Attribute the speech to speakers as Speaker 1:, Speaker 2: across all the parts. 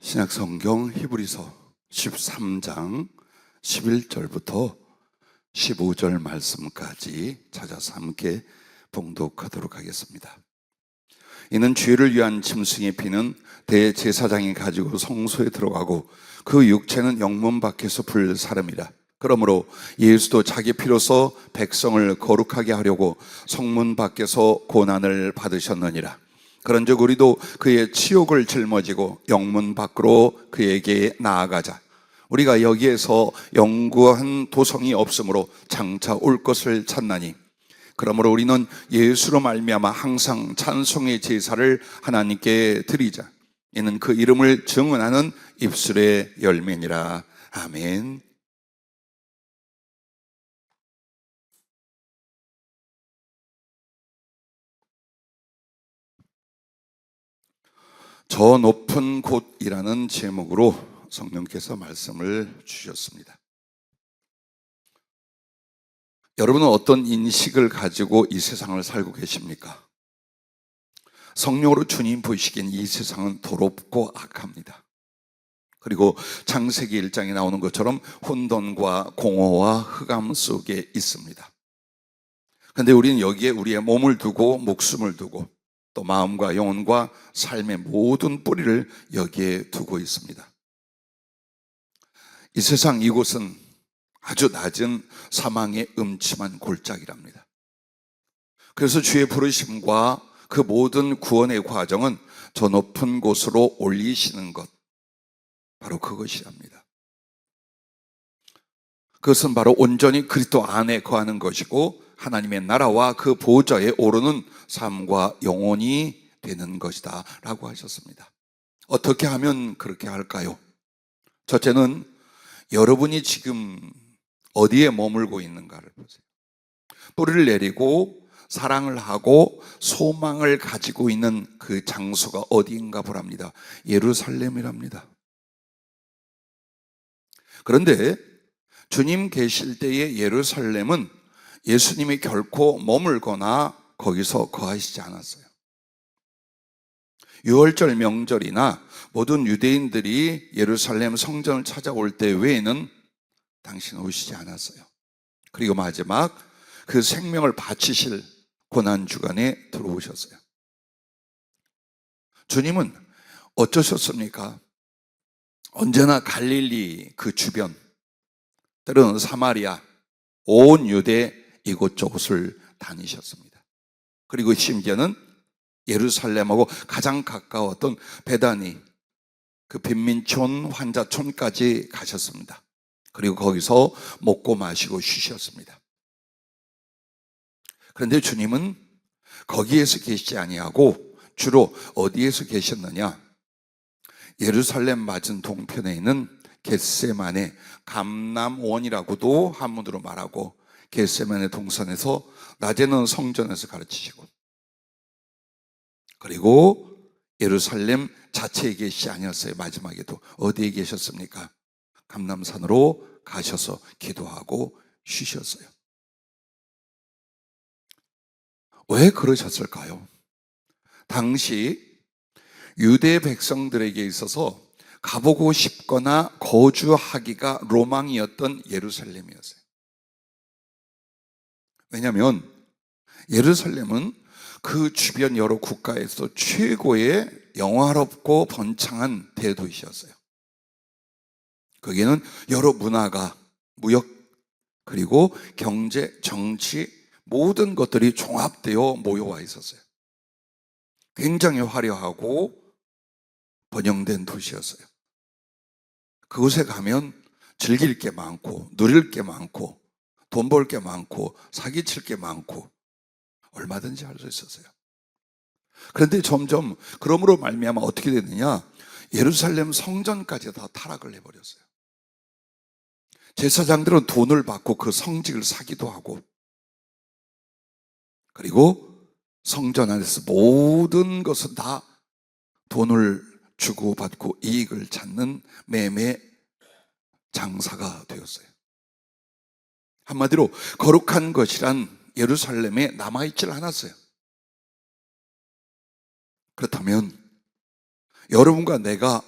Speaker 1: 신약성경 히브리서 13장 11절부터 15절 말씀까지 찾아서 함께 봉독하도록 하겠습니다. 이는 죄를 위한 짐승의 피는 대제사장이 가지고 성소에 들어가고 그 육체는 영문 밖에서 불 사름이라. 그러므로 예수도 자기 피로서 백성을 거룩하게 하려고 성문 밖에서 고난을 받으셨느니라. 그런즉 우리도 그의 치욕을 짊어지고 영문 밖으로 그에게 나아가자. 우리가 여기에서 영구한 도성이 없으므로 장차 올 것을 찾나니, 그러므로 우리는 예수로 말미암아 항상 찬송의 제사를 하나님께 드리자. 이는 그 이름을 증언하는 입술의 열매니라. 아멘. 저 높은 곳이라는 제목으로 성령께서 말씀을 주셨습니다. 여러분은 어떤 인식을 가지고 이 세상을 살고 계십니까? 성령으로 주님 보시기엔 이 세상은 더럽고 악합니다. 그리고 창세기 1장에 나오는 것처럼 혼돈과 공허와 흑암 속에 있습니다. 그런데 우리는 여기에 우리의 몸을 두고 목숨을 두고 또 마음과 영혼과 삶의 모든 뿌리를 여기에 두고 있습니다. 이 세상 이곳은 아주 낮은 사망의 음침한 골짜기랍니다. 그래서 주의 부르심과 그 모든 구원의 과정은 저 높은 곳으로 올리시는 것, 바로 그것이랍니다. 그것은 바로 온전히 그리스도 안에 거하는 것이고 하나님의 나라와 그 보좌에 오르는 삶과 영혼이 되는 것이다 라고 하셨습니다. 어떻게 하면 그렇게 할까요? 첫째는 여러분이 지금 어디에 머물고 있는가를 보세요. 뿌리를 내리고 사랑을 하고 소망을 가지고 있는 그 장소가 어디인가 보랍니다. 예루살렘이랍니다. 그런데 주님 계실 때의 예루살렘은 예수님이 결코 머물거나 거기서 거하시지 않았어요. 유월절 명절이나 모든 유대인들이 예루살렘 성전을 찾아올 때 외에는 당신은 오시지 않았어요. 그리고 마지막 그 생명을 바치실 고난주간에 들어오셨어요. 주님은 어쩌셨습니까? 언제나 갈릴리 그 주변, 때로는 사마리아, 온 유대 이곳저곳을 다니셨습니다. 그리고 심지어는 예루살렘하고 가장 가까웠던 베다니, 그 빈민촌 환자촌까지 가셨습니다. 그리고 거기서 먹고 마시고 쉬셨습니다. 그런데 주님은 거기에서 계시지 아니하고 주로 어디에서 계셨느냐? 예루살렘 맞은 동편에 있는 겟세마네 감람원이라고도 한문으로 말하고, 겟세마네 동산에서 낮에는 성전에서 가르치시고, 그리고 예루살렘 자체에 계시지 아니었어요. 마지막에도 어디에 계셨습니까? 감람산으로 가셔서 기도하고 쉬셨어요. 왜 그러셨을까요? 당시 유대 백성들에게 있어서 가보고 싶거나 거주하기가 로망이었던 예루살렘이었어요. 왜냐하면 예루살렘은 그 주변 여러 국가에서 최고의 영화롭고 번창한 대도시였어요. 거기에는 여러 문화가, 무역, 그리고 경제, 정치 모든 것들이 종합되어 모여와 있었어요. 굉장히 화려하고 번영된 도시였어요. 그곳에 가면 즐길 게 많고 누릴 게 많고 돈 벌 게 많고 사기칠 게 많고 얼마든지 할 수 있었어요. 그런데 점점 그러므로 말미암아 어떻게 됐느냐? 예루살렘 성전까지 다 타락을 해버렸어요. 제사장들은 돈을 받고 그 성직을 사기도 하고, 그리고 성전 안에서 모든 것은 다 돈을 주고받고 이익을 찾는 매매 장사가 되었어요. 한마디로 거룩한 것이란 예루살렘에 남아있질 않았어요. 그렇다면 여러분과 내가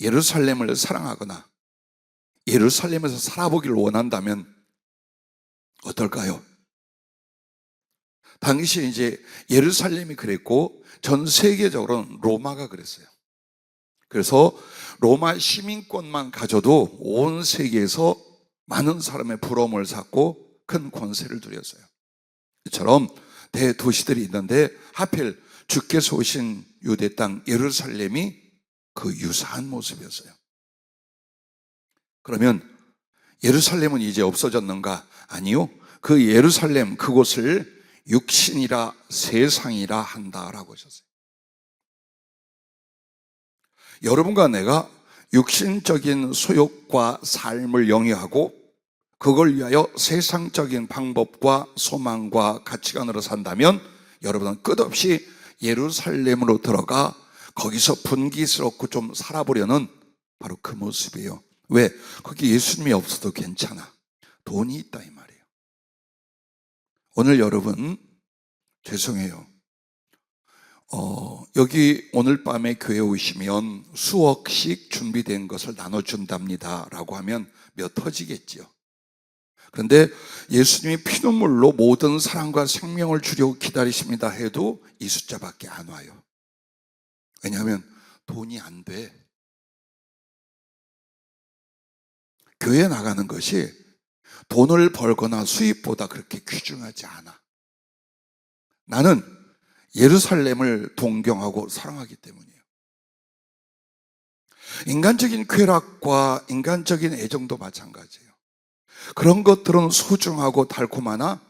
Speaker 1: 예루살렘을 사랑하거나 예루살렘에서 살아보기를 원한다면 어떨까요? 당시 이제 예루살렘이 그랬고 전 세계적으로는 로마가 그랬어요. 그래서 로마 시민권만 가져도 온 세계에서 많은 사람의 부러움을 샀고 큰 권세를 누렸어요. 이처럼 대도시들이 있는데 하필 주께서 오신 유대 땅 예루살렘이 그 유사한 모습이었어요. 그러면 예루살렘은 이제 없어졌는가? 아니요. 그 예루살렘 그곳을 육신이라 세상이라 한다라고 하셨어요. 여러분과 내가 육신적인 소욕과 삶을 영위하고 그걸 위하여 세상적인 방법과 소망과 가치관으로 산다면 여러분은 끝없이 예루살렘으로 들어가 거기서 분기스럽고 좀 살아보려는 바로 그 모습이에요. 왜? 거기 예수님이 없어도 괜찮아. 돈이 있다 이 말이에요. 오늘 여러분 죄송해요. 여기 오늘 밤에 교회 오시면 수억씩 준비된 것을 나눠준답니다 라고 하면 몇 터지겠지요. 그런데 예수님이 피눈물로 모든 사랑과 생명을 주려고 기다리십니다 해도 이 숫자밖에 안 와요. 왜냐하면 돈이 안 돼. 교회 나가는 것이 돈을 벌거나 수입보다 그렇게 귀중하지 않아. 나는 예루살렘을 동경하고 사랑하기 때문이에요. 인간적인 쾌락과 인간적인 애정도 마찬가지예요. 그런 것들은 소중하고 달콤하나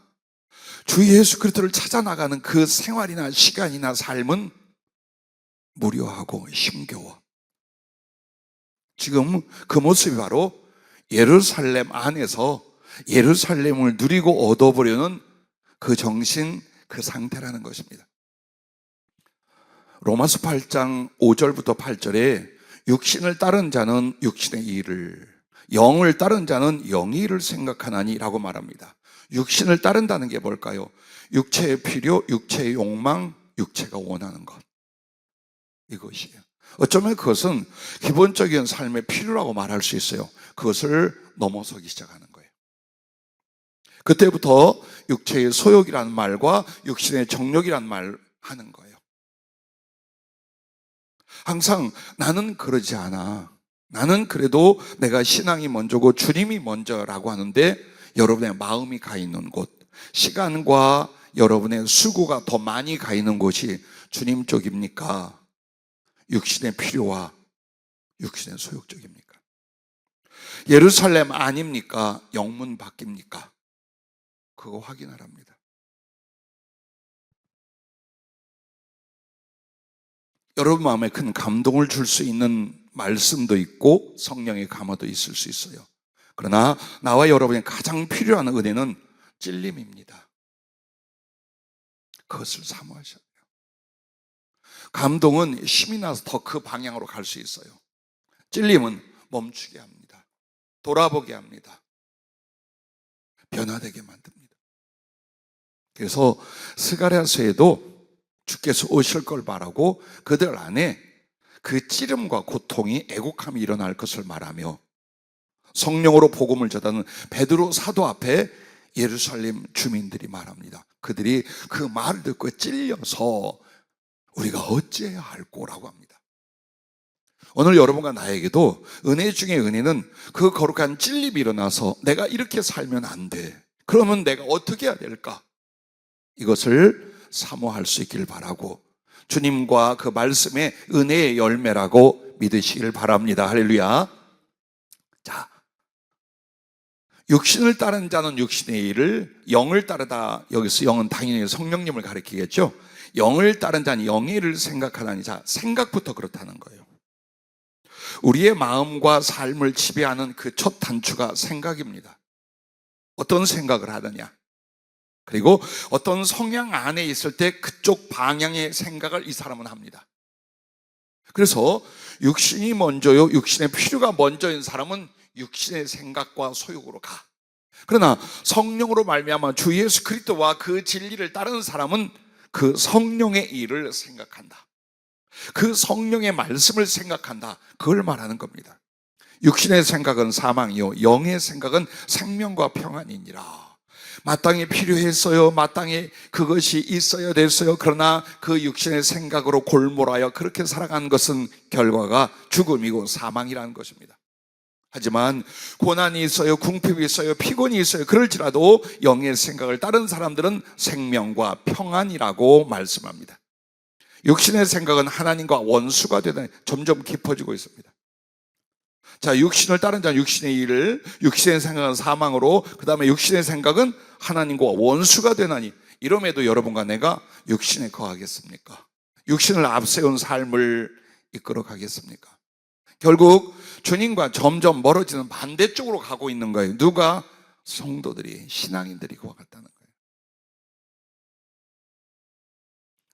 Speaker 1: 주 예수 그리스도를 찾아 나가는 그 생활이나 시간이나 삶은 무료하고 힘겨워. 지금 그 모습이 바로 예루살렘 안에서 예루살렘을 누리고 얻어보려는 그 정신, 그 상태라는 것입니다. 로마서 8장 5절부터 8절에 육신을 따른 자는 육신의 일을, 영을 따른 자는 영의 일을 생각하나니 라고 말합니다. 육신을 따른다는 게 뭘까요? 육체의 필요, 육체의 욕망, 육체가 원하는 것. 이것이에요. 어쩌면 그것은 기본적인 삶의 필요라고 말할 수 있어요. 그것을 넘어서기 시작하는 거예요. 그때부터 육체의 소욕이라는 말과 육신의 정욕이라는 말 하는 거예요. 항상 나는 그러지 않아. 나는 그래도 내가 신앙이 먼저고 주님이 먼저라고 하는데 여러분의 마음이 가 있는 곳, 시간과 여러분의 수고가 더 많이 가 있는 곳이 주님 쪽입니까? 육신의 필요와 육신의 소욕 쪽입니까? 예루살렘 아닙니까? 영문 밖입니까? 그거 확인하랍니다. 여러분 마음에 큰 감동을 줄 수 있는 말씀도 있고 성령의 감화도 있을 수 있어요. 그러나 나와 여러분이 가장 필요한 은혜는 찔림입니다. 그것을 사모하셔야 돼요. 감동은 힘이 나서 더 그 방향으로 갈 수 있어요. 찔림은 멈추게 합니다. 돌아보게 합니다. 변화되게 만듭니다. 그래서 스가랴서에도 주께서 오실 걸 말하고 그들 안에 그 찌름과 고통이 애곡함이 일어날 것을 말하며 성령으로 복음을 전하는 베드로 사도 앞에 예루살렘 주민들이 말합니다. 그들이 그 말을 듣고 찔려서 우리가 어찌해야 할꼬라고 합니다. 오늘 여러분과 나에게도 은혜 중에 은혜는 그 거룩한 찔림이 일어나서 내가 이렇게 살면 안 돼. 그러면 내가 어떻게 해야 될까? 이것을 사모할 수 있기를 바라고 주님과 그 말씀의 은혜의 열매라고 믿으시기를 바랍니다. 할렐루야. 자, 육신을 따른 자는 육신의 일을, 영을 따르다, 여기서 영은 당연히 성령님을 가리키겠죠. 영을 따른 자는 영의 일을 생각하다니, 자, 생각부터 그렇다는 거예요. 우리의 마음과 삶을 지배하는 그 첫 단추가 생각입니다. 어떤 생각을 하느냐, 그리고 어떤 성향 안에 있을 때 그쪽 방향의 생각을 이 사람은 합니다. 그래서 육신이 먼저요, 육신의 필요가 먼저인 사람은 육신의 생각과 소욕으로 가. 그러나 성령으로 말미암아 주 예수 그리스도와 그 진리를 따르는 사람은 그 성령의 일을 생각한다. 그 성령의 말씀을 생각한다, 그걸 말하는 겁니다. 육신의 생각은 사망이요 영의 생각은 생명과 평안이니라. 마땅히 필요했어요. 마땅히 그것이 있어야 됐어요. 그러나 그 육신의 생각으로 골몰하여 그렇게 살아간 것은 결과가 죽음이고 사망이라는 것입니다. 하지만 고난이 있어요, 궁핍이 있어요, 피곤이 있어요. 그럴지라도 영의 생각을 따른 사람들은 생명과 평안이라고 말씀합니다. 육신의 생각은 하나님과 원수가 되다, 점점 깊어지고 있습니다. 자, 육신을 따른 자는 육신의 일을, 육신의 생각은 사망으로, 그 다음에 육신의 생각은 하나님과 원수가 되나니, 이럼에도 여러분과 내가 육신에 거하겠습니까? 육신을 앞세운 삶을 이끌어 가겠습니까? 결국 주님과 점점 멀어지는 반대쪽으로 가고 있는 거예요. 누가? 성도들이, 신앙인들이 그와 같다는 거예요.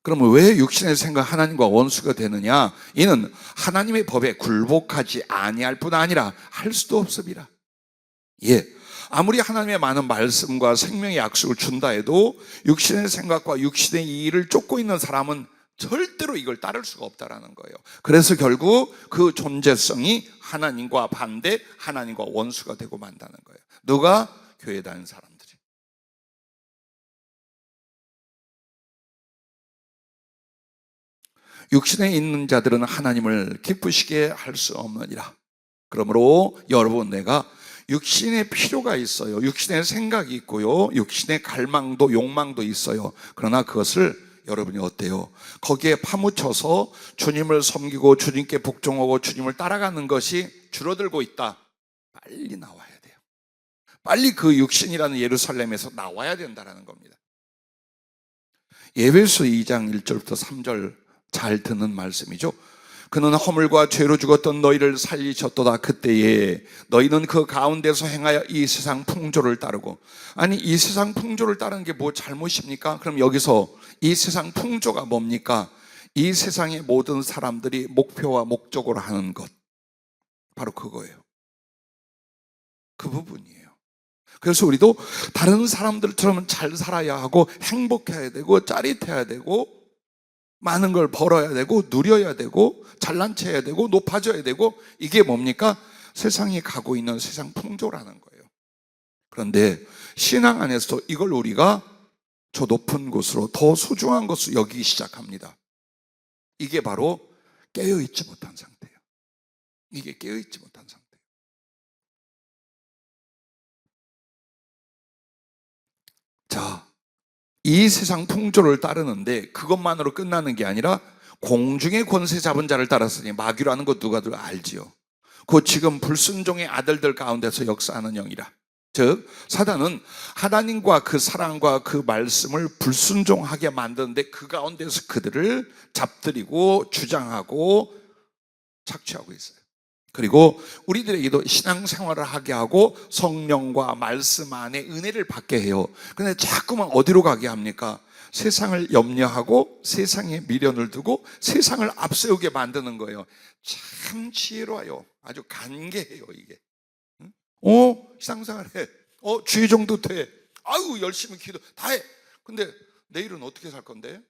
Speaker 1: 그러면 왜 육신의 생각 하나님과 원수가 되느냐? 이는 하나님의 법에 굴복하지 아니할 뿐 아니라 할 수도 없습니다. 예, 아무리 하나님의 많은 말씀과 생명의 약속을 준다 해도 육신의 생각과 육신의 이의를 쫓고 있는 사람은 절대로 이걸 따를 수가 없다라는 거예요. 그래서 결국 그 존재성이 하나님과 반대, 하나님과 원수가 되고 만다는 거예요. 누가? 교회 다니는 사람들이. 육신에 있는 자들은 하나님을 기쁘시게 할 수 없느니라. 그러므로 여러분, 내가 육신의 필요가 있어요. 육신의 생각이 있고요, 육신의 갈망도 욕망도 있어요. 그러나 그것을 여러분이 어때요? 거기에 파묻혀서 주님을 섬기고 주님께 복종하고 주님을 따라가는 것이 줄어들고 있다. 빨리 나와야 돼요. 빨리 그 육신이라는 예루살렘에서 나와야 된다는 겁니다. 에베소 2장 1절부터 3절 잘 듣는 말씀이죠. 그는 허물과 죄로 죽었던 너희를 살리셨도다. 그때에 너희는 그 가운데서 행하여 이 세상 풍조를 따르고. 아니, 이 세상 풍조를 따르는 게 뭐 잘못입니까? 그럼 여기서 이 세상 풍조가 뭡니까? 이 세상의 모든 사람들이 목표와 목적으로 하는 것, 바로 그거예요. 그 부분이에요. 그래서 우리도 다른 사람들처럼 잘 살아야 하고, 행복해야 되고, 짜릿해야 되고, 많은 걸 벌어야 되고, 누려야 되고, 잘난 체해야 되고, 높아져야 되고, 이게 뭡니까? 세상이 가고 있는 세상 풍조라는 거예요. 그런데 신앙 안에서 이걸 우리가 저 높은 곳으로, 더 소중한 것으로 여기기 시작합니다. 이게 바로 깨어있지 못한 상태예요. 이게 깨어있지 못한 상태예요. 자, 이 세상 풍조를 따르는데 그것만으로 끝나는 게 아니라 공중의 권세 잡은 자를 따랐으니, 마귀라는 것 누가들 알지요. 그 지금 불순종의 아들들 가운데서 역사하는 영이라. 즉, 사단은 하나님과 그 사랑과 그 말씀을 불순종하게 만드는데 그 가운데서 그들을 잡들이고 주장하고 착취하고 있어요. 그리고 우리들에게도 신앙생활을 하게 하고 성령과 말씀 안에 은혜를 받게 해요. 그런데 자꾸만 어디로 가게 합니까? 세상을 염려하고 세상에 미련을 두고 세상을 앞세우게 만드는 거예요. 참 지혜로워요. 아주 간계해요, 이게. 신앙생활 해. 주의 정도 돼. 아유, 열심히 기도 다 해. 근데 내일은 어떻게 살 건데?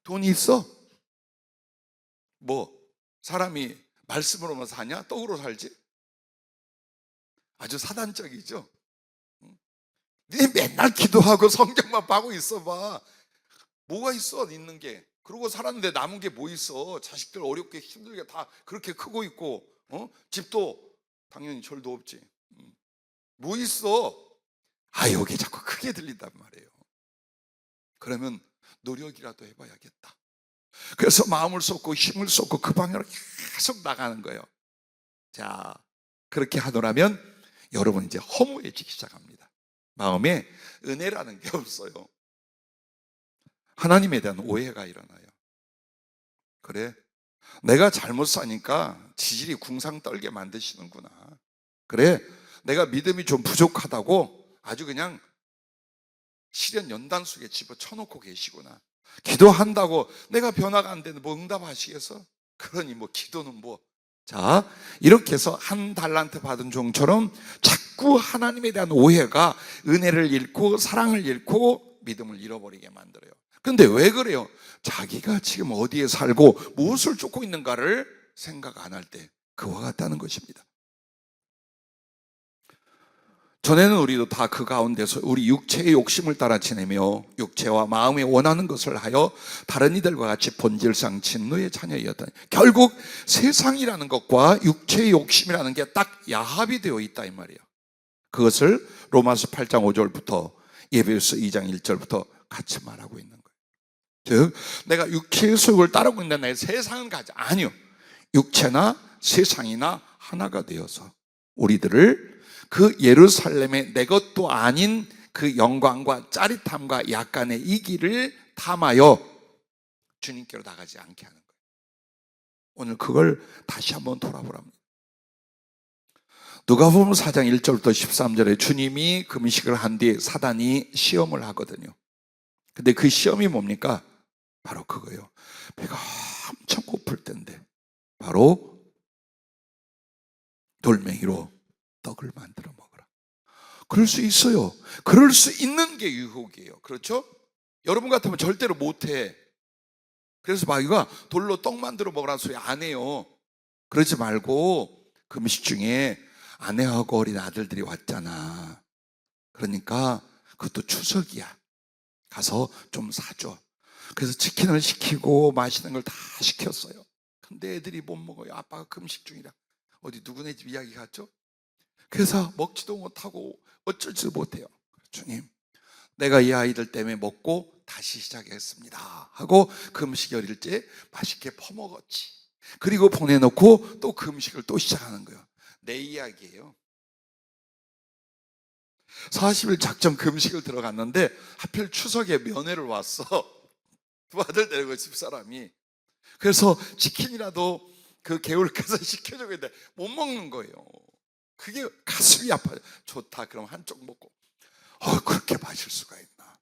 Speaker 1: 돈이 있어? 뭐 사람이 말씀으로만 사냐? 떡으로 살지? 아주 사단적이죠. 네 맨날 기도하고 성경만 봐고 있어봐. 뭐가 있어, 있는 게. 그러고 살았는데 남은 게 뭐 있어. 자식들 어렵게 힘들게 다 그렇게 크고 있고, 집도 당연히 절도 없지. 뭐 있어? 여기 자꾸 크게 들린단 말이에요. 그러면 노력이라도 해봐야겠다. 그래서 마음을 쏟고 힘을 쏟고 그 방향으로 계속 나가는 거예요. 자, 그렇게 하더라면 여러분 이제 허무해지기 시작합니다. 마음에 은혜라는 게 없어요. 하나님에 대한 오해가 일어나요. 그래, 내가 잘못 사니까 지질이 궁상 떨게 만드시는구나. 그래, 내가 믿음이 좀 부족하다고 아주 그냥 시련 연단 속에 집어쳐놓고 계시구나. 기도한다고 내가 변화가 안 되는데 뭐 응답하시겠어? 그러니 뭐 기도는 뭐. 자, 이렇게 해서 한 달란트 받은 종처럼 자꾸 하나님에 대한 오해가 은혜를 잃고 사랑을 잃고 믿음을 잃어버리게 만들어요. 근데 왜 그래요? 자기가 지금 어디에 살고 무엇을 쫓고 있는가를 생각 안 할 때 그와 같다는 것입니다. 전에는 우리도 다 그 가운데서 우리 육체의 욕심을 따라 지내며 육체와 마음이 원하는 것을 하여 다른 이들과 같이 본질상 진노의 자녀였다. 결국 세상이라는 것과 육체의 욕심이라는 게 딱 야합이 되어 있다 이 말이에요. 그것을 로마서 8장 5절부터 에베소서 2장 1절부터 같이 말하고 있는 거예요. 즉 내가 육체의 소욕을 따르고 있는데 내 세상은 가지 아니요. 육체나 세상이나 하나가 되어서 우리들을 그 예루살렘의 내 것도 아닌 그 영광과 짜릿함과 약간의 이기를 탐하여 주님께로 나가지 않게 하는 거예요. 오늘 그걸 다시 한번 돌아보랍니다. 누가복음 4장 1절부터 13절에 주님이 금식을 한 뒤에 사단이 시험을 하거든요. 근데 그 시험이 뭡니까? 바로 그거예요. 배가 엄청 고플 때인데 바로 돌멩이로 떡을 만들어 먹어라. 그럴 수 있어요. 그럴 수 있는 게 유혹이에요. 그렇죠? 여러분 같으면 절대로 못해. 그래서 마귀가 돌로 떡 만들어 먹으라는 소리 안 해요. 그러지 말고 금식 중에 아내하고 어린 아들들이 왔잖아. 그러니까 그것도 추석이야. 가서 좀 사줘. 그래서 치킨을 시키고 맛있는 걸 다 시켰어요. 근데 애들이 못 먹어요. 아빠가 금식 중이라. 어디 누구네 집 이야기 같죠? 그래서 먹지도 못하고 어쩔지도 못해요. 주님, 내가 이 아이들 때문에 먹고 다시 시작했습니다 하고 금식 열일째 맛있게 퍼먹었지. 그리고 보내놓고 또 금식을 또 시작하는 거예요. 내 이야기예요. 40일 작전 금식을 들어갔는데 하필 추석에 면회를 왔어. 두 아들 데리고 집사람이. 그래서 치킨이라도 그 개울가서 시켜주고 있는데 못 먹는 거예요. 그게 가슴이 아파요. 좋다 그럼 한쪽 먹고 그렇게 마실 수가 있나.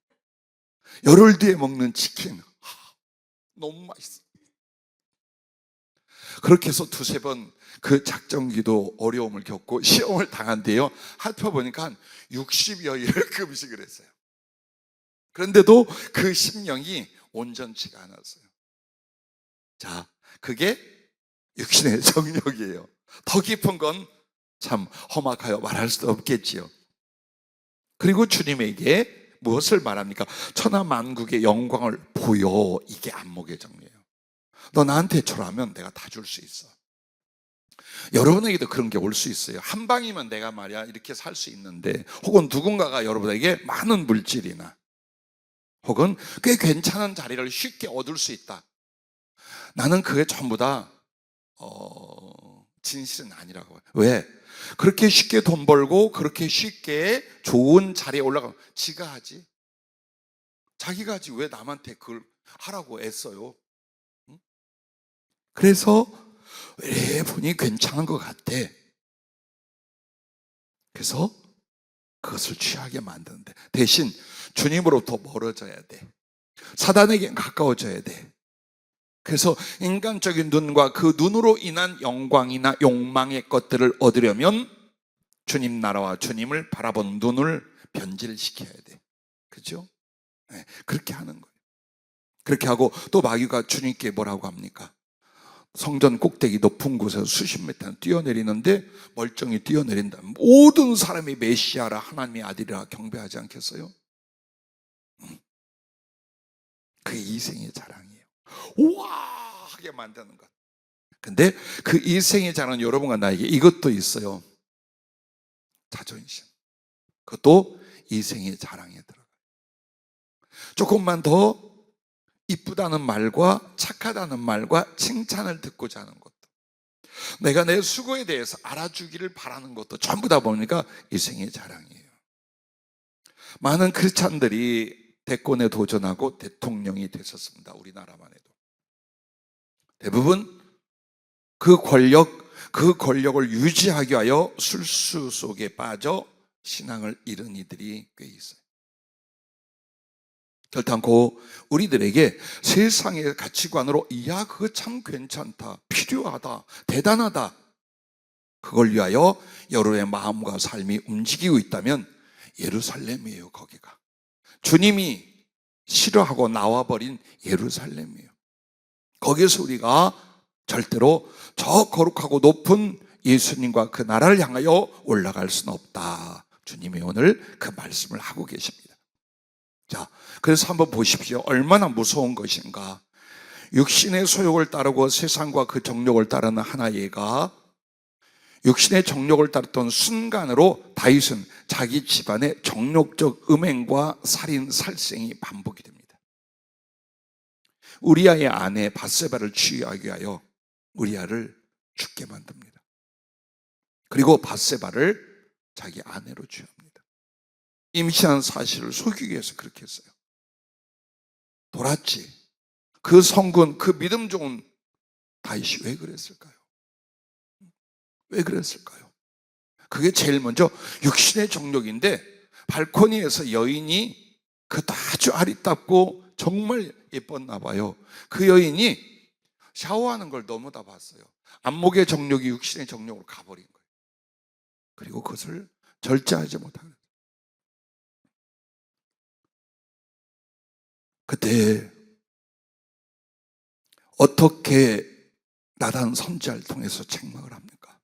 Speaker 1: 열흘 뒤에 먹는 치킨 너무 맛있어. 그렇게 해서 두세 번 그 작전기도 어려움을 겪고 시험을 당한 뒤에요. 살펴보니까 한 60여 일을 금식을 했어요. 그런데도 그 심령이 온전치가 않았어요. 자, 그게 육신의 정욕이에요. 더 깊은 건 참 험악하여 말할 수도 없겠지요. 그리고 주님에게 무엇을 말합니까? 천하 만국의 영광을 보여. 이게 안목의 정리예요. 너 나한테 절하면 내가 다 줄 수 있어. 여러분에게도 그런 게 올 수 있어요. 한 방이면 내가 말이야 이렇게 살 수 있는데, 혹은 누군가가 여러분에게 많은 물질이나 혹은 꽤 괜찮은 자리를 쉽게 얻을 수 있다. 나는 그게 전부 다 진실은 아니라고 해요. 왜? 그렇게 쉽게 돈 벌고 그렇게 쉽게 좋은 자리에 올라가면 지가 하지. 자기가 하지 왜 남한테 그걸 하라고 애써요? 응? 그래서 왜 보니 괜찮은 것 같아. 그래서 그것을 취하게 만드는데, 대신 주님으로부터 멀어져야 돼. 사단에게 가까워져야 돼. 그래서 인간적인 눈과 그 눈으로 인한 영광이나 욕망의 것들을 얻으려면 주님 나라와 주님을 바라본 눈을 변질시켜야 돼. 그렇죠? 네, 그렇게 하는 거예요. 그렇게 하고 또 마귀가 주님께 뭐라고 합니까? 성전 꼭대기 높은 곳에서 수십 미터 뛰어내리는데 멀쩡히 뛰어내린다. 모든 사람이 메시아라 하나님의 아들이라 경배하지 않겠어요? 그게 이생의 자랑이에요. 우와 하게 만드는 것. 근데 그 이생의 자랑은 여러분과 나에게 이것도 있어요. 자존심. 그것도 이생의 자랑에 들어가요. 조금만 더 이쁘다는 말과 착하다는 말과 칭찬을 듣고자 하는 것도, 내가 내 수고에 대해서 알아주기를 바라는 것도 전부 다 보니까 이생의 자랑이에요. 많은 크리스찬들이 대권에 도전하고 대통령이 됐었습니다. 우리나라만 해도 대부분 그 권력을 유지하기 위하여 술수 속에 빠져 신앙을 잃은 이들이 꽤 있어요. 결단코 우리들에게 세상의 가치관으로 이야 그거 참 괜찮다, 필요하다, 대단하다, 그걸 위하여 여러분의 마음과 삶이 움직이고 있다면 예루살렘이에요. 거기가 주님이 싫어하고 나와버린 예루살렘이에요. 거기에서 우리가 절대로 저 거룩하고 높은 예수님과 그 나라를 향하여 올라갈 수는 없다. 주님이 오늘 그 말씀을 하고 계십니다. 자, 그래서 한번 보십시오. 얼마나 무서운 것인가. 육신의 소욕을 따르고 세상과 그 정욕을 따르는 하나예가 육신의 정욕을 따랐던 순간으로 다윗은 자기 집안의 정욕적 음행과 살인, 살생이 반복이 됩니다. 우리아의 아내 밧세바를 취하기 위하여 우리아를 죽게 만듭니다. 그리고 밧세바를 자기 아내로 취합니다. 임신한 사실을 속이기 위해서 그렇게 했어요. 돌았지. 그 성군, 그 믿음 좋은 다윗이 왜 그랬을까요? 왜 그랬을까요? 그게 제일 먼저 육신의 정욕인데, 발코니에서 여인이 그것도 아주 아리답고 정말 예뻤나 봐요. 그 여인이 샤워하는 걸 너무 다 봤어요. 안목의 정욕이 육신의 정욕으로 가버린 거예요. 그리고 그것을 절제하지 못하는 거예요. 그때 어떻게 나단 선지자를 통해서 책망을 합니까?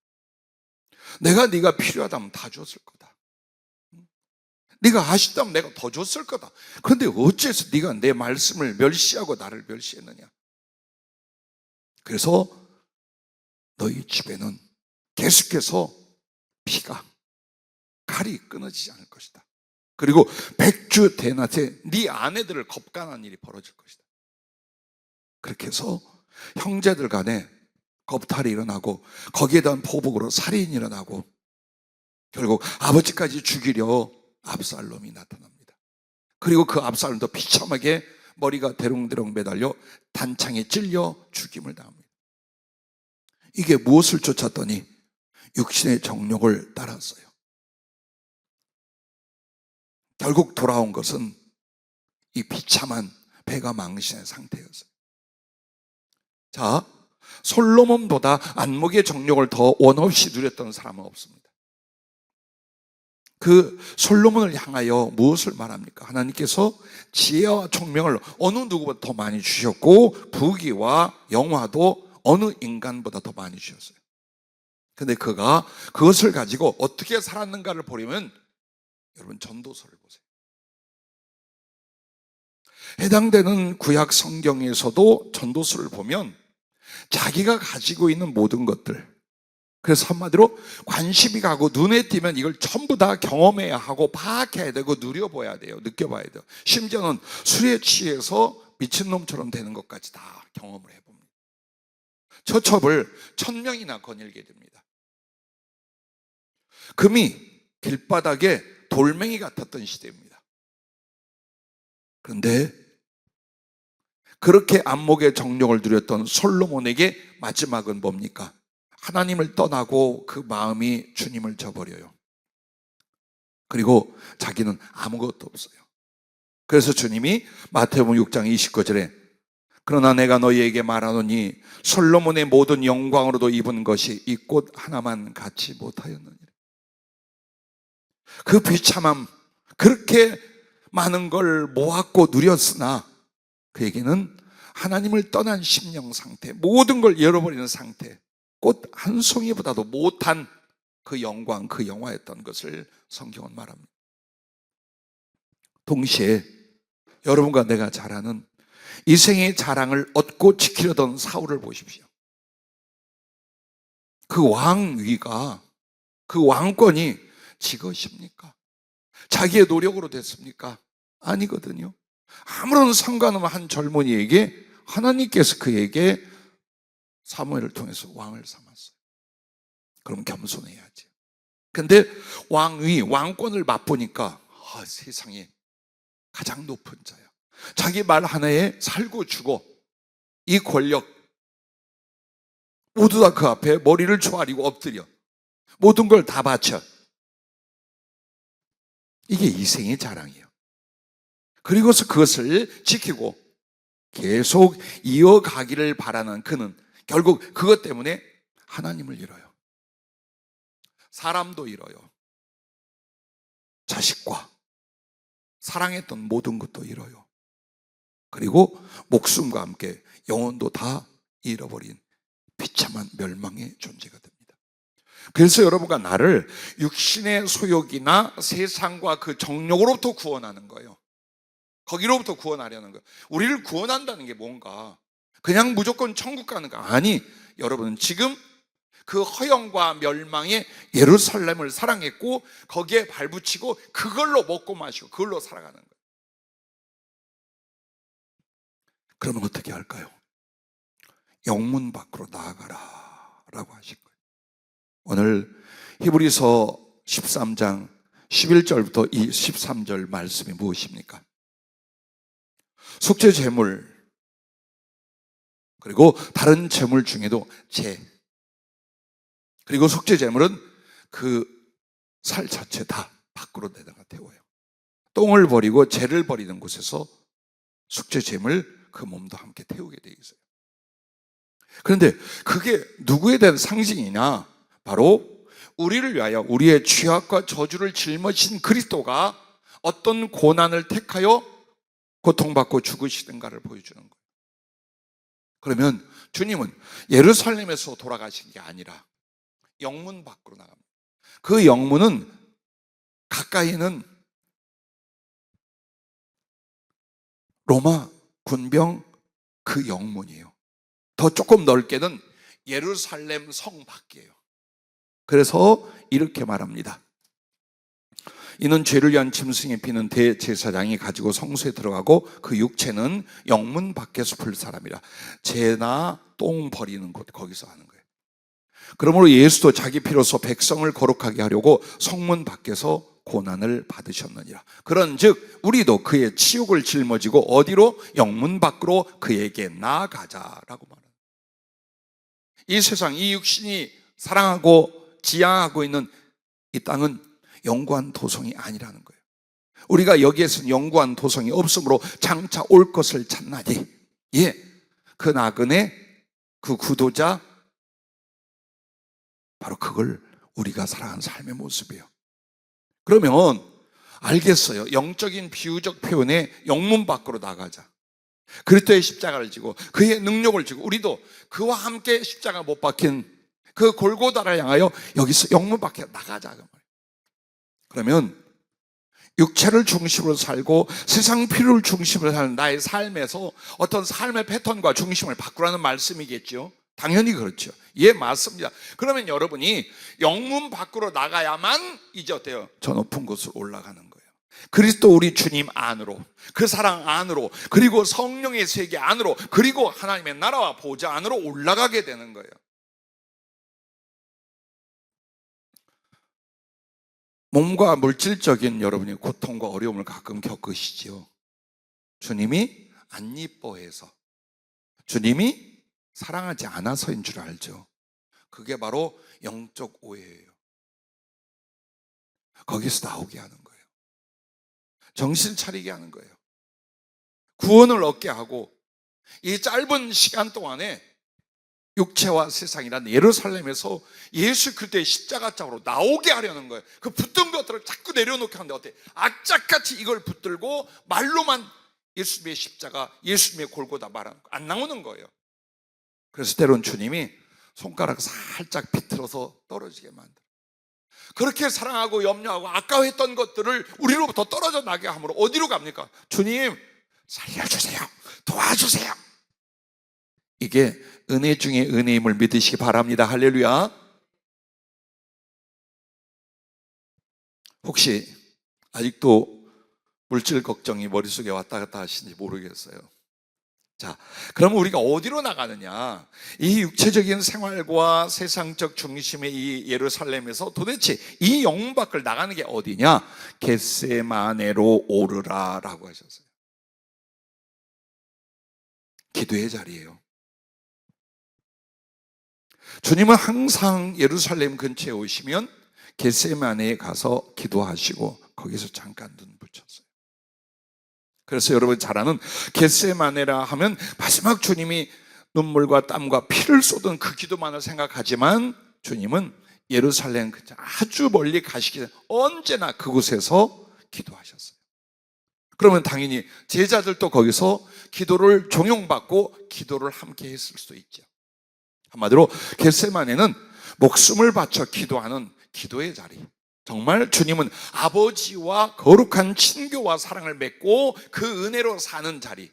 Speaker 1: 내가 네가 필요하다면 다 줬을 거다. 네가 아쉽다면 내가 더 줬을 거다. 그런데 어째서 네가 내 말씀을 멸시하고 나를 멸시했느냐? 그래서 너희 집에는 계속해서 피가, 칼이 끊어지지 않을 것이다. 그리고 백주 대낮에 네 아내들을 겁간한 일이 벌어질 것이다. 그렇게 해서 형제들 간에 겁탈이 일어나고 거기에 대한 보복으로 살인이 일어나고 결국 아버지까지 죽이려 압살롬이 나타납니다. 그리고 그 압살롬도 비참하게 머리가 대롱대롱 매달려 단창에 찔려 죽임을 당합니다. 이게 무엇을 쫓았더니 육신의 정욕을 따랐어요. 결국 돌아온 것은 이 비참한 배가 망신의 상태였어요. 자, 솔로몬보다 안목의 정욕을 더 원없이 누렸던 사람은 없습니다. 그 솔로몬을 향하여 무엇을 말합니까? 하나님께서 지혜와 총명을 어느 누구보다 더 많이 주셨고 부귀와 영화도 어느 인간보다 더 많이 주셨어요. 근데 그가 그것을 가지고 어떻게 살았는가를 보려면 여러분 전도서를 보세요. 해당되는 구약 성경에서도 전도서를 보면 자기가 가지고 있는 모든 것들, 그래서 한마디로 관심이 가고 눈에 띄면 이걸 전부 다 경험해야 하고 파악해야 되고 누려봐야 돼요. 느껴봐야 돼요. 심지어는 술에 취해서 미친놈처럼 되는 것까지 다 경험을 해봅니다. 처첩을 1000명이나 거닐게 됩니다. 금이 길바닥에 돌멩이 같았던 시대입니다. 그런데 그렇게 안목의 정욕을 누렸던 솔로몬에게 마지막은 뭡니까? 하나님을 떠나고 그 마음이 주님을 저버려요. 그리고 자기는 아무것도 없어요. 그래서 주님이 마태복음 6장 29절에 그러나 내가 너희에게 말하노니 솔로몬의 모든 영광으로도 입은 것이 이 꽃 하나만 갖지 못하였느니라. 그 비참함, 그렇게 많은 걸 모았고 누렸으나 그에게는 하나님을 떠난 심령 상태, 모든 걸 잃어버리는 상태, 꽃 한 송이보다도 못한 그 영광, 그 영화였던 것을 성경은 말합니다. 동시에 여러분과 내가 잘 아는 이생의 자랑을 얻고 지키려던 사울을 보십시오. 그 왕위가, 그 왕권이 지 것입니까? 자기의 노력으로 됐습니까? 아니거든요. 아무런 상관없는 한 젊은이에게 하나님께서 그에게 사무엘을 통해서 왕을 삼았어요. 그럼 겸손해야지. 근데 왕위, 왕권을 맛보니까 세상에 가장 높은 자야. 자기 말 하나에 살고 죽어. 이 권력 모두 다 그 앞에 머리를 조아리고 엎드려. 모든 걸 다 바쳐. 이게 이생의 자랑이에요. 그리고서 그것을 지키고 계속 이어가기를 바라는 그는 결국 그것 때문에 하나님을 잃어요. 사람도 잃어요. 자식과 사랑했던 모든 것도 잃어요. 그리고 목숨과 함께 영혼도 다 잃어버린 비참한 멸망의 존재가 됩니다. 그래서 여러분과 나를 육신의 소욕이나 세상과 그 정욕으로부터 구원하는 거예요. 거기로부터 구원하려는 거예요. 우리를 구원한다는 게 뭔가 그냥 무조건 천국 가는 거 아니, 여러분은 지금 그 허영과 멸망의 예루살렘을 사랑했고 거기에 발붙이고 그걸로 먹고 마시고 그걸로 살아가는 거예요. 그러면 어떻게 할까요? 영문 밖으로 나아가라 라고 하신 거예요. 오늘 히브리서 13장 11절부터 이 13절 말씀이 무엇입니까? 속죄 제물 그리고 다른 제물 중에도 그리고 속죄 제물은 그 살 자체 다 밖으로 내다가 태워요. 똥을 버리고 죄를 버리는 곳에서 속죄 제물 그 몸도 함께 태우게 돼 있어요. 그런데 그게 누구에 대한 상징이냐? 바로 우리를 위하여 우리의 죄악과 저주를 짊어진 그리스도가 어떤 고난을 택하여 고통받고 죽으시는가를 보여주는 거예요. 그러면 주님은 예루살렘에서 돌아가신 게 아니라 영문 밖으로 나갑니다. 그 영문은 가까이는 로마 군병 그 영문이에요. 더 조금 넓게는 예루살렘 성 밖이에요. 그래서 이렇게 말합니다. 이는 죄를 위한 짐승의 피는 대제사장이 가지고 성소에 들어가고 그 육체는 영문 밖에서 풀 사람이라. 죄나 똥 버리는 곳 거기서 하는 거예요. 그러므로 예수도 자기 피로서 백성을 거룩하게 하려고 성문 밖에서 고난을 받으셨느니라. 그런즉 우리도 그의 치욕을 짊어지고 어디로? 영문 밖으로 그에게 나아가자라고 말합니다. 이 세상, 이 육신이 사랑하고 지향하고 있는 이 땅은 영구한 도성이 아니라는 거예요. 우리가 여기에서는 영구한 도성이 없으므로 장차 올 것을 찾나니, 그 나그네, 그 구도자, 바로 그걸 우리가 살아가는 삶의 모습이에요. 그러면 알겠어요. 영적인 비유적 표현에 영문 밖으로 나가자. 그리스도의 십자가를 지고 그의 능력을 지고 우리도 그와 함께 십자가 못 박힌 그 골고다를 향하여 여기서 영문 밖에 나가자. 그러면 육체를 중심으로 살고 세상 필요를 중심으로 사는 나의 삶에서 어떤 삶의 패턴과 중심을 바꾸라는 말씀이겠죠. 당연히 그렇죠. 예, 맞습니다. 그러면 여러분이 영문 밖으로 나가야만 이제 어때요? 저 높은 곳으로 올라가는 거예요. 그리스도 우리 주님 안으로, 그 사랑 안으로, 그리고 성령의 세계 안으로, 그리고 하나님의 나라와 보좌 안으로 올라가게 되는 거예요. 몸과 물질적인 여러분이 고통과 어려움을 가끔 겪으시지요. 주님이 안 이뻐해서, 주님이 사랑하지 않아서인 줄 알죠. 그게 바로 영적 오해예요. 거기서 나오게 하는 거예요. 정신 차리게 하는 거예요. 구원을 얻게 하고 이 짧은 시간 동안에 육체와 세상이란 예루살렘에서 예수 그리스도의 십자가장으로 나오게 하려는 거예요. 그 붙든 것들을 자꾸 내려놓게 하는데 어때? 악착같이 이걸 붙들고 말로만 예수님의 십자가, 예수님의 골고다 말하는 거 안 나오는 거예요. 그래서 때론 주님이 손가락 살짝 비틀어서 떨어지게 만들어요. 그렇게 사랑하고 염려하고 아까워했던 것들을 우리로부터 떨어져 나게 함으로 어디로 갑니까? 주님 살려주세요, 도와주세요. 이게 은혜 중에 은혜임을 믿으시기 바랍니다. 할렐루야. 혹시 아직도 물질 걱정이 머릿속에 왔다 갔다 하시는지 모르겠어요. 자, 그럼 우리가 어디로 나가느냐? 이 육체적인 생활과 세상적 중심의 이 예루살렘에서 도대체 이 영문 밖을 나가는 게 어디냐? 겟세마네로 오르라 라고 하셨어요. 기도의 자리예요. 주님은 항상 예루살렘 근처에 오시면 겟세마네에 가서 기도하시고 거기서 잠깐 눈 붙였어요. 그래서 여러분 잘 아는 겟세마네라 하면 마지막 주님이 눈물과 땀과 피를 쏟은 그 기도만을 생각하지만 주님은 예루살렘 근처 아주 멀리 가시기 전에 언제나 그곳에서 기도하셨어요. 그러면 당연히 제자들도 거기서 기도를 종용받고 기도를 함께 했을 수도 있죠. 한마디로 겟세마네는 목숨을 바쳐 기도하는 기도의 자리. 정말 주님은 아버지와 거룩한 친교와 사랑을 맺고 그 은혜로 사는 자리.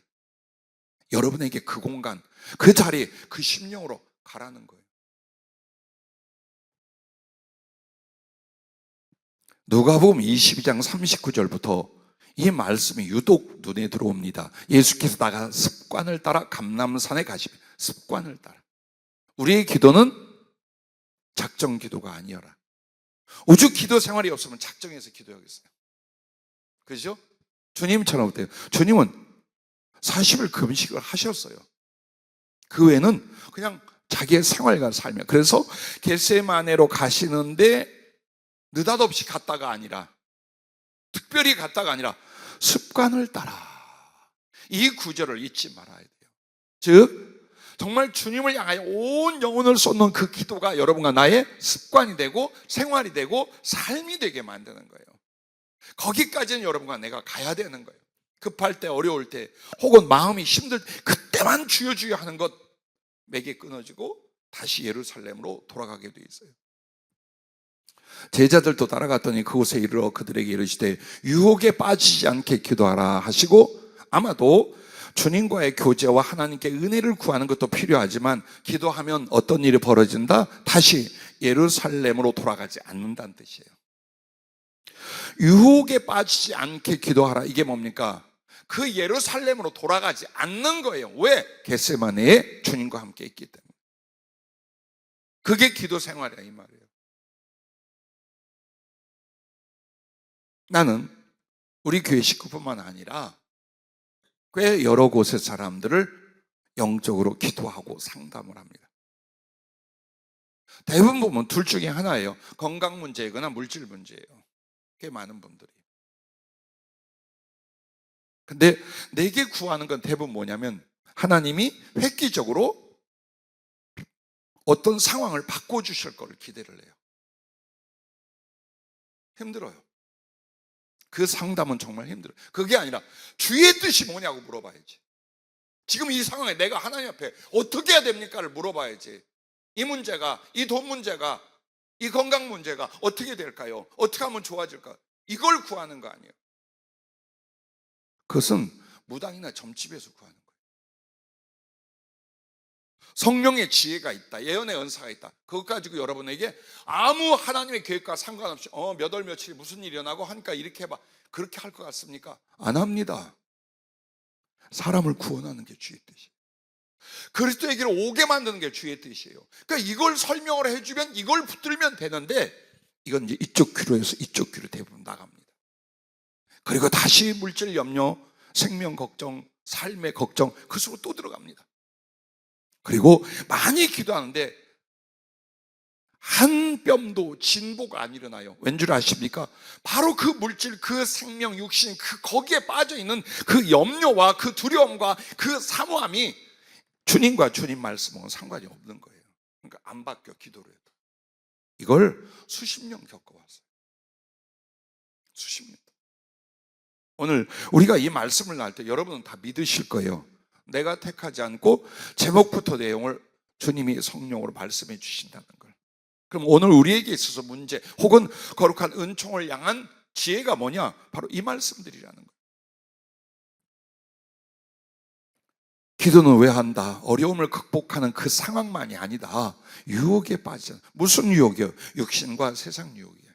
Speaker 1: 여러분에게 그 공간, 그 자리, 그 심령으로 가라는 거예요. 누가복음 22장 39절부터 이 말씀이 유독 눈에 들어옵니다. 예수께서 나가 습관을 따라 감람산에 가시며, 습관을 따라. 우리의 기도는 작정 기도가 아니어라. 오죽 기도 생활이 없으면 작정해서 기도하겠어요. 그죠? 주님처럼 어때요? 주님은 40일 금식을 하셨어요. 그 외에는 그냥 자기의 생활과 살며, 그래서 겟세마네로 가시는데 느닷없이 갔다가 아니라, 특별히 갔다가 아니라 습관을 따라. 이 구절을 잊지 말아야 돼요. 즉 정말 주님을 향하여 온 영혼을 쏟는 그 기도가 여러분과 나의 습관이 되고 생활이 되고 삶이 되게 만드는 거예요. 거기까지는 여러분과 내가 가야 되는 거예요. 급할 때, 어려울 때, 혹은 마음이 힘들 때, 그때만 주여 주여 하는 것 맥이 끊어지고 다시 예루살렘으로 돌아가게 돼 있어요. 제자들도 따라갔더니 그곳에 이르러 그들에게 이르시되 유혹에 빠지지 않게 기도하라 하시고, 아마도 주님과의 교제와 하나님께 은혜를 구하는 것도 필요하지만 기도하면 어떤 일이 벌어진다? 다시 예루살렘으로 돌아가지 않는다는 뜻이에요. 유혹에 빠지지 않게 기도하라. 이게 뭡니까? 그 예루살렘으로 돌아가지 않는 거예요. 왜? 겟세마네에 주님과 함께 있기 때문에. 그게 기도 생활이야, 이 말이에요. 나는 우리 교회 식구뿐만 아니라 꽤 여러 곳의 사람들을 영적으로 기도하고 상담을 합니다. 대부분 보면 둘 중에 하나예요. 건강 문제이거나 물질 문제예요. 꽤 많은 분들이. 근데 내게 구하는 건 대부분 뭐냐면, 하나님이 획기적으로 어떤 상황을 바꿔주실 거를 기대를 해요. 힘들어요. 그 상담은 정말 힘들어요. 그게 아니라 주의 뜻이 뭐냐고 물어봐야지. 지금 이 상황에 내가 하나님 앞에 어떻게 해야 됩니까를 물어봐야지. 이 문제가, 이 돈 문제가, 이 건강 문제가 어떻게 될까요? 어떻게 하면 좋아질까? 이걸 구하는 거 아니에요. 그것은 무당이나 점집에서 구하는 거예요. 성령의 지혜가 있다, 예언의 은사가 있다, 그것 가지고 여러분에게 아무 하나님의 계획과 상관없이 몇 월 며칠 무슨 일이 일어나고 하니까 이렇게 해봐, 그렇게 할 것 같습니까? 안 합니다. 사람을 구원하는 게 주의 뜻이에요. 그리스도에게로 오게 만드는 게 주의 뜻이에요. 그러니까 이걸 설명을 해주면, 이걸 붙들면 되는데, 이건 이제 이쪽 귀로 해서 이쪽 귀로 대부분 나갑니다. 그리고 다시 물질 염려, 생명 걱정, 삶의 걱정, 그 속으로 또 들어갑니다. 그리고 많이 기도하는데 한 뼘도 진보가 안 일어나요. 왠 줄 아십니까? 바로 그 물질, 그 생명, 육신, 그 거기에 빠져있는 그 염려와 그 두려움과 그 사모함이 주님과 주님 말씀하고는 상관이 없는 거예요. 그러니까 안 바뀌어, 기도를 해도. 이걸 수십 년 겪어왔어요. 수십 년. 오늘 우리가 이 말씀을 나눌 때 여러분은 다 믿으실 거예요. 내가 택하지 않고 제목부터 내용을 주님이 성령으로 말씀해 주신다는 걸. 그럼 오늘 우리에게 있어서 문제, 혹은 거룩한 은총을 향한 지혜가 뭐냐? 바로 이 말씀들이라는 거예요. 기도는 왜 한다? 어려움을 극복하는 그 상황만이 아니다. 유혹에 빠지잖아. 무슨 유혹이요? 육신과 세상 유혹이에요.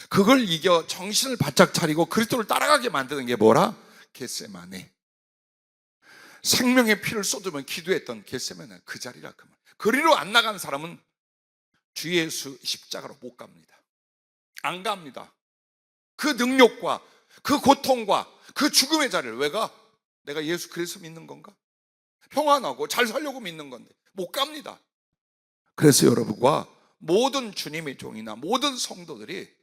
Speaker 1: 그걸 이겨 정신을 바짝 차리고 그리스도를 따라가게 만드는 게 뭐라? 겟세마네. 생명의 피를 쏟으면 기도했던 겟세마네, 그 자리라 그 말. 그리로 안 나간 사람은 주 예수 십자가로 못 갑니다. 안 갑니다. 그 능력과 그 고통과 그 죽음의 자리를 왜 가? 내가 예수 그리스도 믿는 건가? 평안하고 잘 살려고 믿는 건데 못 갑니다. 그래서 여러분과 모든 주님의 종이나 모든 성도들이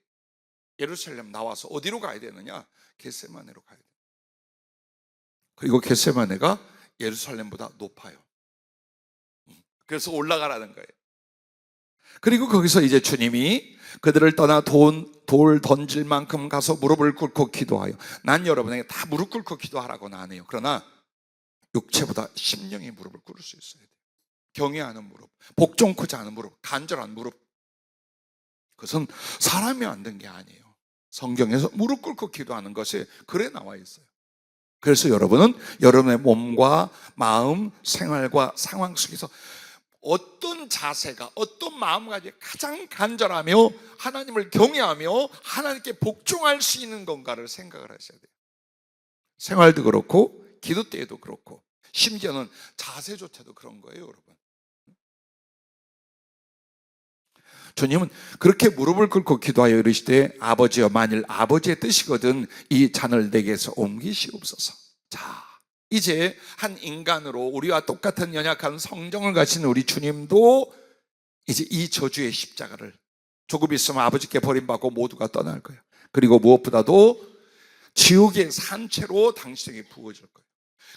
Speaker 1: 예루살렘 나와서 어디로 가야 되느냐? 겟세마네로 가야 돼요. 그리고 겟세마네가 예루살렘보다 높아요. 그래서 올라가라는 거예요. 그리고 거기서 이제 주님이 그들을 떠나 돌 던질 만큼 가서 무릎을 꿇고 기도하여. 난 여러분에게 다 무릎 꿇고 기도하라고는 안 해요. 그러나 육체보다 심령의 무릎을 꿇을 수 있어야 돼요. 경외하는 무릎, 복종코지 않은 무릎, 간절한 무릎. 그것은 사람이 만든 게 아니에요. 성경에서 무릎 꿇고 기도하는 것이 그래 나와 있어요. 그래서 여러분은 여러분의 몸과 마음, 생활과 상황 속에서 어떤 자세가, 어떤 마음가짐이 가장 간절하며 하나님을 경외하며 하나님께 복종할 수 있는 건가를 생각을 하셔야 돼요. 생활도 그렇고 기도 때에도 그렇고 심지어는 자세조차도 그런 거예요, 여러분. 주님은 그렇게 무릎을 꿇고 기도하여 이르시되 아버지여, 만일 아버지의 뜻이거든 이 잔을 내게서 옮기시옵소서. 자, 이제 한 인간으로 우리와 똑같은 연약한 성정을 가진 우리 주님도 이제 이 저주의 십자가를 조금 있으면 아버지께 버림받고 모두가 떠날 거예요. 그리고 무엇보다도 지옥의 산채로 당신에게 부어질 거예요.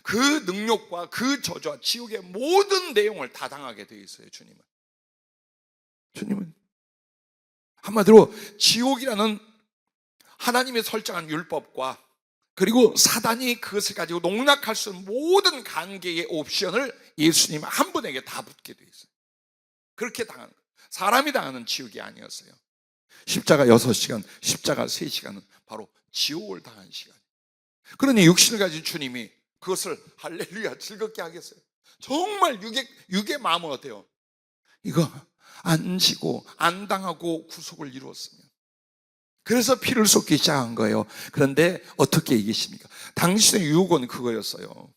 Speaker 1: 그 능력과 그 저주와 지옥의 모든 내용을 다 당하게 되어 있어요. 주님은 한마디로 지옥이라는 하나님의 설정한 율법과 그리고 사단이 그것을 가지고 농락할 수 있는 모든 관계의 옵션을 예수님 한 분에게 다 붙게 돼 있어요. 그렇게 당하는 거예요. 사람이 당하는 지옥이 아니었어요. 십자가 6시간, 십자가 3시간은 바로 지옥을 당한 시간이에요. 그러니 육신을 가진 주님이 그것을 할렐루야 즐겁게 하겠어요? 정말 육의 마음은 어때요? 이거 안 지고 안 당하고 구속을 이루었으면, 그래서 피를 쏟기 시작한 거예요. 그런데 어떻게 이기십니까? 당신의 유혹은 그거였어요.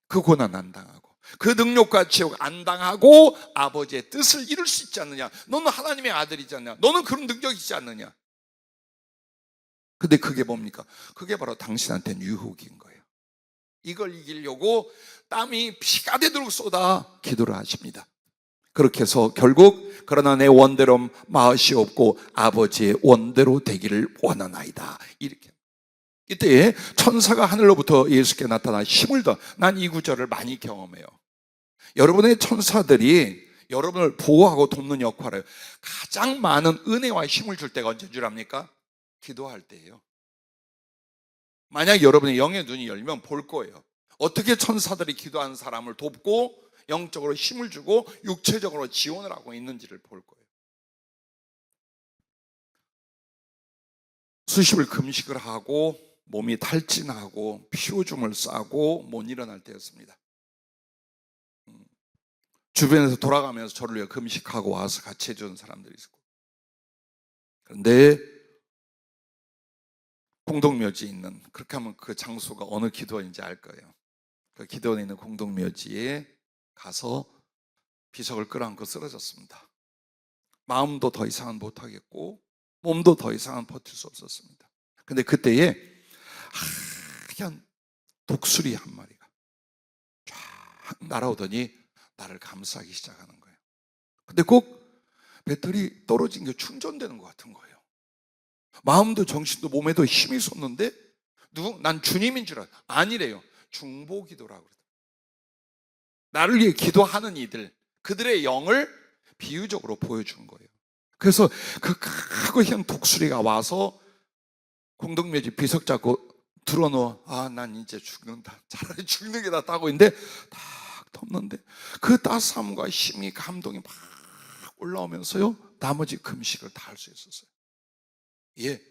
Speaker 1: 그 고난 안 당하고 그 능력과 지옥 안 당하고 아버지의 뜻을 이룰 수 있지 않느냐? 너는 하나님의 아들이지 않느냐? 너는 그런 능력이 있지 않느냐? 근데 그게 뭡니까? 그게 바로 당신한테는 유혹인 거예요. 이걸 이기려고 땀이 피가 되도록 쏟아 기도를 하십니다. 그렇게 해서 결국 그러나 내 원대로 마으시옵고 아버지의 원대로 되기를 원하나이다. 이렇게. 이때 천사가 하늘로부터 예수께 나타나 힘을 더. 난 이 구절을 많이 경험해요. 여러분의 천사들이 여러분을 보호하고 돕는 역할을 해요. 가장 많은 은혜와 힘을 줄 때가 언제인 줄 압니까? 기도할 때예요. 만약 여러분의 영의 눈이 열면 볼 거예요. 어떻게 천사들이 기도하는 사람을 돕고 영적으로 힘을 주고 육체적으로 지원을 하고 있는지를 볼 거예요. 수십일 금식을 하고 몸이 탈진하고 피오줌을 싸고 못 일어날 때였습니다. 주변에서 돌아가면서 저를 위해 금식하고 와서 같이 해주는 사람들이 있었고, 그런데 공동묘지에 있는, 그렇게 하면 그 장소가 어느 기도원인지 알 거예요. 그 기도원에 있는 공동묘지에 가서 비석을 끌어안고 쓰러졌습니다. 마음도 더 이상은 못하겠고 몸도 더 이상은 버틸 수 없었습니다. 근데 그때에 하얀 독수리 한 마리가 쫙 날아오더니 나를 감싸기 시작하는 거예요. 근데 꼭 배터리 떨어진 게 충전되는 것 같은 거예요. 마음도 정신도 몸에도 힘이 솟는데 난 주님인 줄 아니래요. 중보기도라고 그러더라고요. 나를 위해 기도하는 이들, 그들의 영을 비유적으로 보여준 거예요. 그래서 그 크고 현 독수리가 와서 공동묘지 비석 잡고 들어놓아. 난 이제 죽는다. 차라리 죽는 게 낫다고 있는데 딱 덮는데 그 따스함과 힘이, 감동이 막 올라오면서요, 나머지 금식을 다 할 수 있었어요. 예,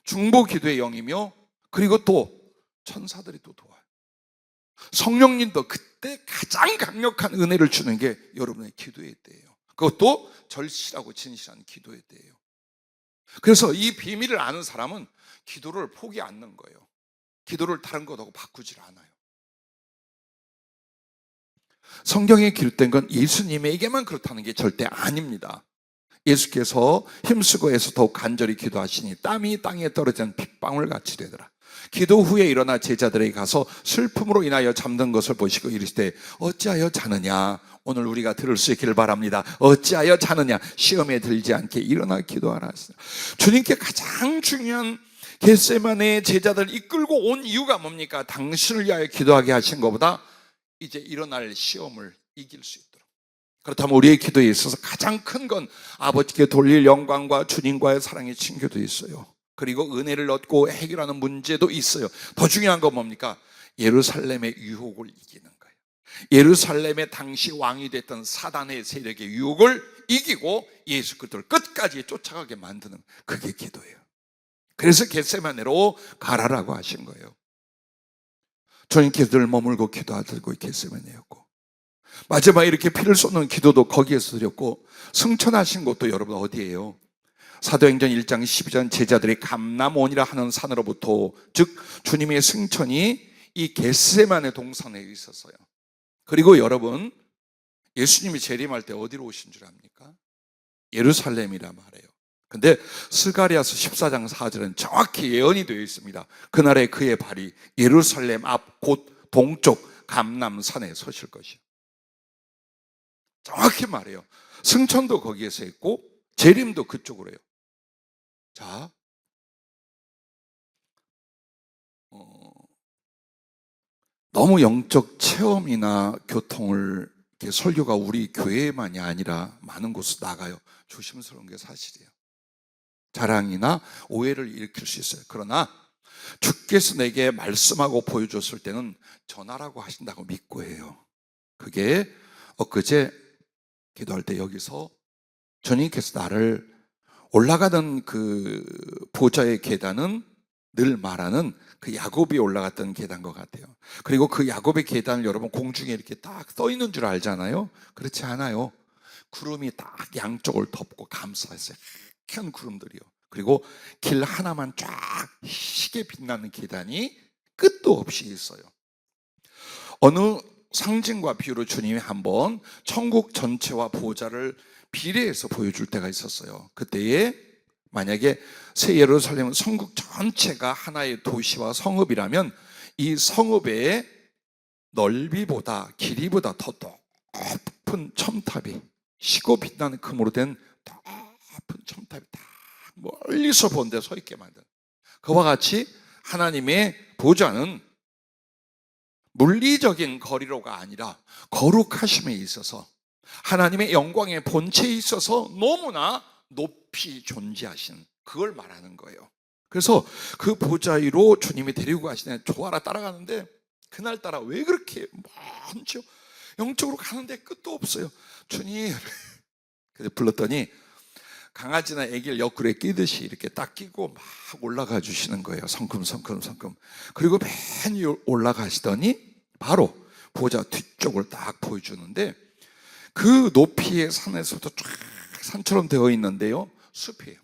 Speaker 1: 중보기도의 영이며, 그리고 또 천사들이 또 도와요. 성령님도 그때 가장 강력한 은혜를 주는 게 여러분의 기도의 때예요. 그것도 절실하고 진실한 기도의 때예요. 그래서 이 비밀을 아는 사람은 기도를 포기 않는 거예요. 기도를 다른 것하고 바꾸질 않아요. 성경에 기록된 건 예수님에게만 그렇다는 게 절대 아닙니다. 예수께서 힘쓰고 애써 더욱 간절히 기도하시니 땀이 땅에 떨어지는 빗방울 같이 되더라. 기도 후에 일어나 제자들에게 가서 슬픔으로 인하여 잠든 것을 보시고 이르시되 어찌하여 자느냐. 오늘 우리가 들을 수 있기를 바랍니다. 어찌하여 자느냐. 시험에 들지 않게 일어나 기도하라 하시라. 주님께 가장 중요한 겟세마네 제자들 이끌고 온 이유가 뭡니까? 당신을 위하여 기도하게 하신 것보다 이제 일어날 시험을 이길 수 있도록, 그렇다면 우리의 기도에 있어서 가장 큰 건 아버지께 돌릴 영광과 주님과의 사랑의 친교도 있어요. 그리고 은혜를 얻고 해결하는 문제도 있어요. 더 중요한 건 뭡니까? 예루살렘의 유혹을 이기는 거예요. 예루살렘의 당시 왕이 됐던 사단의 세력의 유혹을 이기고 예수 그리스도를 끝까지 쫓아가게 만드는, 그게 기도예요. 그래서 겟세마네로 가라라고 하신 거예요. 저는 기도를 머물고 기도하들고 겟세마네였고, 마지막에 이렇게 피를 쏟는 기도도 거기에서 드렸고, 승천하신 곳도 여러분 어디예요? 사도행전 1장 12절 제자들이 감람온이라 하는 산으로부터, 즉 주님의 승천이 이 겟세마네 동산에 있었어요. 그리고 여러분, 예수님이 재림할 때 어디로 오신 줄 압니까? 예루살렘이라 말해요. 근데 스가랴서 14장 4절은 정확히 예언이 되어 있습니다. 그날에 그의 발이 예루살렘 앞 곧 동쪽 감람산에 서실 것이요. 정확히 말해요. 승천도 거기에서 했고 재림도 그쪽으로 해요. 자, 너무 영적 체험이나 교통을, 설교가 우리 교회만이 아니라 많은 곳으로 나가요. 조심스러운 게 사실이에요. 자랑이나 오해를 일으킬 수 있어요. 그러나 주께서 내게 말씀하고 보여줬을 때는 전하라고 하신다고 믿고 해요. 그게 엊그제 기도할 때 여기서 주님께서 나를 올라가던 그 보좌의 계단은 늘 말하는 그 야곱이 올라갔던 계단과 같아요. 그리고 그 야곱의 계단을 여러분 공중에 이렇게 딱 떠 있는 줄 알잖아요. 그렇지 않아요. 구름이 딱 양쪽을 덮고 감싸있어요. 큰 구름들이요. 그리고 길 하나만 쫙 희게 빛나는 계단이 끝도 없이 있어요. 어느 상징과 비유로 주님이 한번 천국 전체와 보좌를 비례해서 보여줄 때가 있었어요. 그때에 만약에 새 예루살렘은 성국 전체가 하나의 도시와 성읍이라면 이 성읍의 넓이보다 길이보다 더 높은 첨탑이, 시고 빛나는 금으로 된 높은 첨탑이 딱 멀리서 본 데 서 있게 만든, 그와 같이 하나님의 보좌는 물리적인 거리로가 아니라 거룩하심에 있어서 하나님의 영광의 본체에 있어서 너무나 높이 존재하신, 그걸 말하는 거예요. 그래서 그 보좌 위로 주님이 데리고 가시네 좋아라 따라가는데, 그날따라 왜 그렇게 먼저 영적으로 가는데 끝도 없어요. 주님, 그래서 불렀더니 강아지나 애기를 옆구리에 끼듯이 이렇게 딱 끼고 막 올라가 주시는 거예요. 성큼성큼. 그리고 맨 위에 올라가시더니 바로 보좌 뒤쪽을 딱 보여주는데, 그 높이의 산에서부터 쫙 산처럼 되어 있는데요, 숲이에요.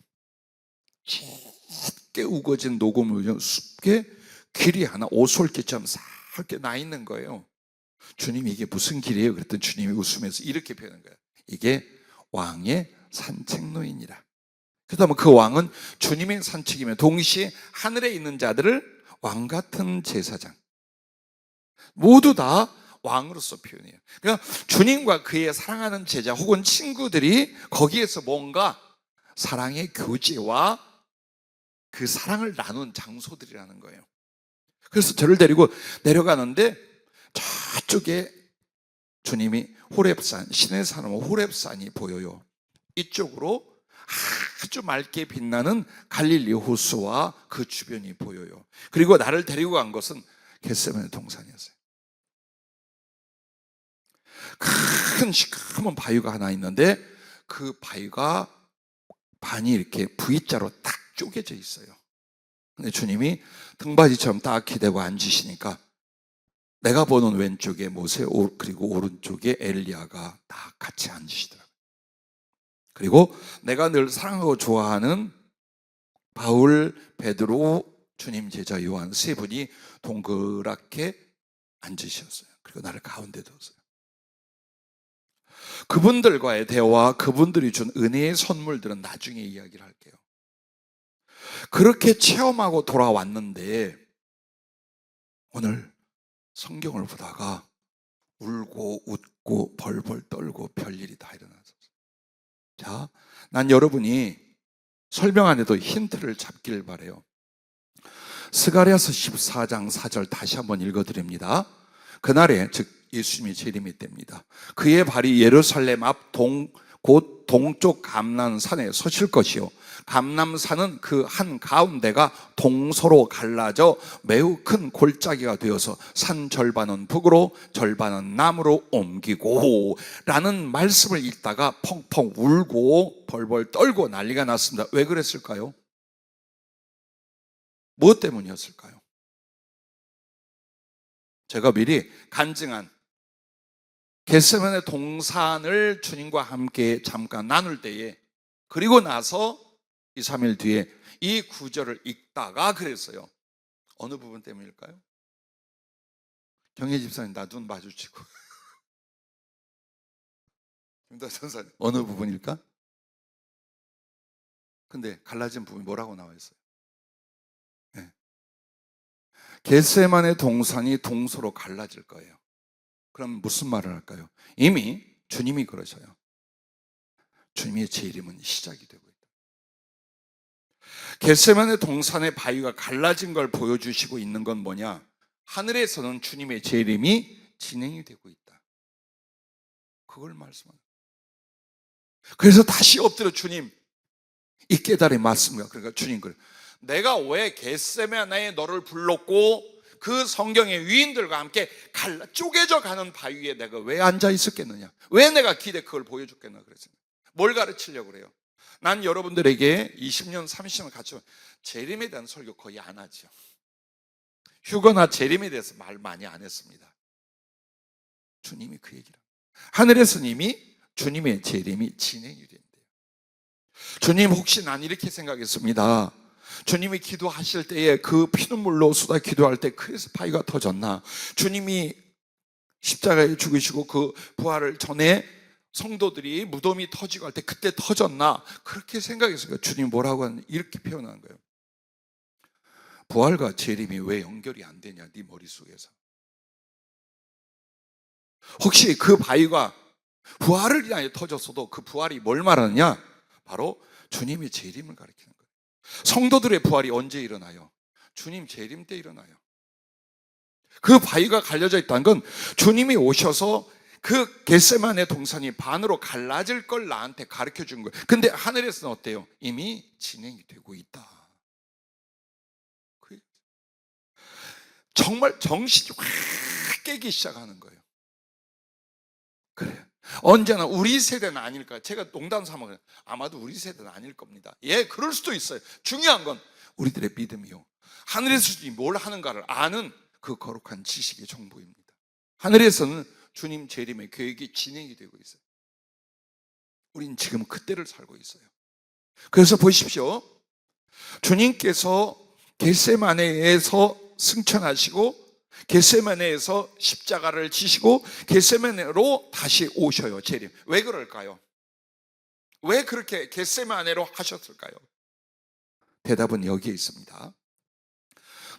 Speaker 1: 짙게 우거진 녹음을 숲에 길이 하나 오솔길처럼 싹게 나 있는 거예요. 주님이 이게 무슨 길이에요? 그랬더니 주님이 웃으면서 이렇게 표현한 거예요. 이게 왕의 산책로이니라. 그렇다면 그 왕은 주님의 산책이며 동시에 하늘에 있는 자들을 왕 같은 제사장, 모두 다 왕으로서 표현해요. 그러니까 주님과 그의 사랑하는 제자 혹은 친구들이 거기에서 뭔가 사랑의 교제와 그 사랑을 나눈 장소들이라는 거예요. 그래서 저를 데리고 내려가는데 저쪽에 주님이 호렙산, 신의 산은 호렙산이 보여요. 이쪽으로 아주 맑게 빛나는 갈릴리 호수와 그 주변이 보여요. 그리고 나를 데리고 간 것은 겟세마네 동산이었어요. 큰 시커먼 바위가 하나 있는데 그 바위가 반이 이렇게 V자로 딱 쪼개져 있어요. 근데 주님이 등받이처럼 딱 기대고 앉으시니까 내가 보는 왼쪽에 모세, 그리고 오른쪽에 엘리야가 다 같이 앉으시더라고요. 그리고 내가 늘 사랑하고 좋아하는 바울, 베드로, 주님 제자 요한 세 분이 동그랗게 앉으셨어요. 그리고 나를 가운데 뒀어요. 그분들과의 대화, 그분들이 준 은혜의 선물들은 나중에 이야기를 할게요. 그렇게 체험하고 돌아왔는데 오늘 성경을 보다가 울고 웃고 벌벌 떨고 별일이 다 일어났어요. 자, 난 여러분이 설명 안 해도 힌트를 잡길 바래요. 스가랴서 14장 4절 다시 한번 읽어드립니다. 그날에, 즉 예수님이 재림이 됩니다. 그의 발이 예루살렘 앞 곧 동쪽 감람산에 서실 것이요, 감람산은 그 한 가운데가 동서로 갈라져 매우 큰 골짜기가 되어서 산 절반은 북으로 절반은 남으로 옮기고 라는 말씀을 읽다가 펑펑 울고 벌벌 떨고 난리가 났습니다. 왜 그랬을까요? 무엇 때문이었을까요? 제가 미리 간증한 겟세마네 동산을 주님과 함께 잠깐 나눌 때에, 그리고 나서 2, 3일 뒤에 이 구절을 읽다가 그랬어요. 어느 부분 때문일까요? 경혜 집사님, 나 눈 마주치고. 김다 전사님, 어느 부분일까? 근데 갈라진 부분이 뭐라고 나와 있어요? 네. 겟세마네 동산이 동서로 갈라질 거예요. 그럼 무슨 말을 할까요? 이미 주님이 그러셔요. 주님의 재림은 시작이 되고 있다. 겟세마네 동산의 바위가 갈라진 걸 보여주시고 있는 건 뭐냐? 하늘에서는 주님의 재림이 진행이 되고 있다. 그걸 말씀하는 거예요. 그래서 다시 엎드려 주님, 이 깨달음이 맞습니다. 그러니까 주님 그래, 내가 왜 겟세마네에 너를 불렀고 그 성경의 위인들과 함께 쪼개져 가는 바위에 내가 왜 앉아 있었겠느냐? 왜 내가 길에 그걸 보여줬겠나 그랬습니다. 뭘 가르치려고 그래요? 난 여러분들에게 20년, 30년 같이 재림에 대한 설교 거의 안 하죠. 휴거나 재림에 대해서 말 많이 안 했습니다. 주님이 그 얘기를 하늘에서는 이미 주님의 재림이 진행이 된대요. 주님, 혹시 난 이렇게 생각했습니다. 주님이 기도하실 때에 그 피눈물로 쏟아 기도할 때 그래서 바위가 터졌나? 주님이 십자가에 죽으시고 그 부활을 전에 성도들이 무덤이 터지고 할 때 그때 터졌나? 그렇게 생각했어요. 주님 뭐라고 하는, 이렇게 표현한 거예요. 부활과 재림이 왜 연결이 안 되냐? 네 머릿속에서. 혹시 그 바위가 부활을 인하여 터졌어도 그 부활이 뭘 말하느냐? 바로 주님의 재림을 가리키는 거예요. 성도들의 부활이 언제 일어나요? 주님 재림 때 일어나요. 그 바위가 갈려져 있다는 건 주님이 오셔서 그 겟세마네 동산이 반으로 갈라질 걸 나한테 가르쳐 준 거예요. 근데 하늘에서는 어때요? 이미 진행이 되고 있다. 정말 정신이 확 깨기 시작하는 거예요. 그래요. 언제나 우리 세대는 아닐까요? 제가 농담 삼아 아마도 우리 세대는 아닐 겁니다. 예, 그럴 수도 있어요. 중요한 건 우리들의 믿음이요, 하늘에서 뭘 하는가를 아는 그 거룩한 지식의 정보입니다. 하늘에서는 주님 재림의 계획이 진행이 되고 있어요. 우린 지금 그때를 살고 있어요. 그래서 보십시오. 주님께서 겟세마네에서 승천하시고 겟세마네에서 십자가를 지시고 겟세마네로 다시 오셔요. 재림. 왜 그럴까요? 왜 그렇게 겟세마네로 하셨을까요? 대답은 여기에 있습니다.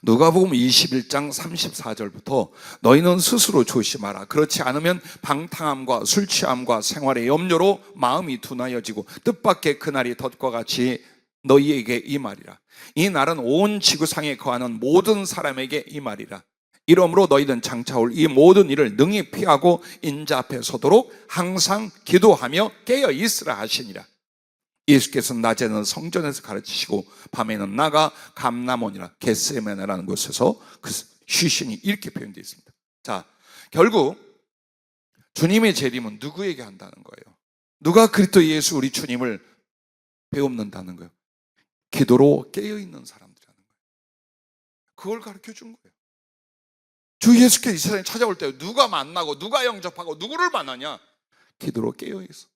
Speaker 1: 누가복음 21장 34절부터 너희는 스스로 조심하라. 그렇지 않으면 방탕함과 술 취함과 생활의 염려로 마음이 둔하여지고 뜻밖의 그날이 덫과 같이 너희에게 임하리라. 이 날은 온 지구상에 거하는 모든 사람에게 임하리라. 이러므로 너희는 장차 올 이 모든 일을 능히 피하고 인자 앞에 서도록 항상 기도하며 깨어 있으라 하시니라. 예수께서는 낮에는 성전에서 가르치시고 밤에는 나가 감람원이라 겟세마네라는 곳에서 그 쉬신이 이렇게 표현되어 있습니다. 자, 결국 주님의 재림은 누구에게 한다는 거예요? 누가 그리스도 예수 우리 주님을 배웁는다는 거예요? 기도로 깨어있는 사람들이라는 거예요. 그걸 가르쳐 준 거예요. 주 예수께서 이 세상에 찾아올 때 누가 만나고 누가 영접하고 누구를 만나냐? 기도로 깨어있어.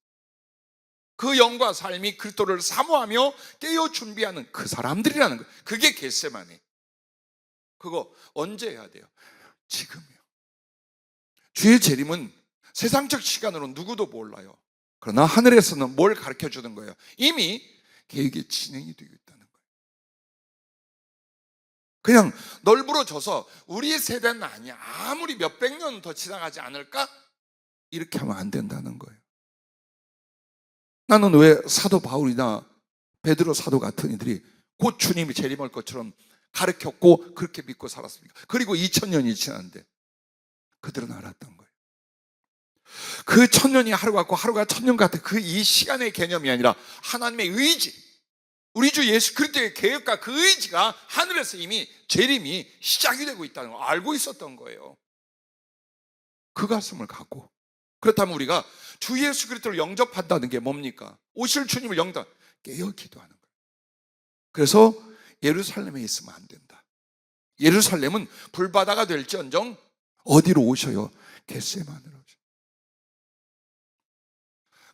Speaker 1: 그 영과 삶이 그리스도를 사모하며 깨어 준비하는 그 사람들이라는 거예요. 그게 겟세마네. 그거 언제 해야 돼요? 지금이요. 주의 재림은 세상적 시간으로 누구도 몰라요. 그러나 하늘에서는 뭘 가르쳐 주는 거예요? 이미 계획이 진행이 되고 있다는 거예요. 그냥 널브러져서 우리 세대는 아니야, 아무리 몇백 년 더 지나가지 않을까? 이렇게 하면 안 된다는 거예요. 나는 왜 사도 바울이나 베드로 사도 같은 이들이 곧 주님이 재림할 것처럼 가르쳤고 그렇게 믿고 살았습니까? 그리고 2000년이 지났는데 그들은 알았던 거예요. 그 천년이 하루 같고 하루가 천년 같은 그 이 시간의 개념이 아니라 하나님의 의지, 우리 주 예수 그리스도의 계획과 그 의지가 하늘에서 이미 재림이 시작이 되고 있다는 걸 알고 있었던 거예요. 그 가슴을 갖고, 그렇다면 우리가 주 예수 그리스도를 영접한다는 게 뭡니까? 오실 주님을 깨어 기도하는 거예요. 그래서 예루살렘에 있으면 안 된다. 예루살렘은 불바다가 될지언정 어디로 오셔요? 겟세마네로 오셔요.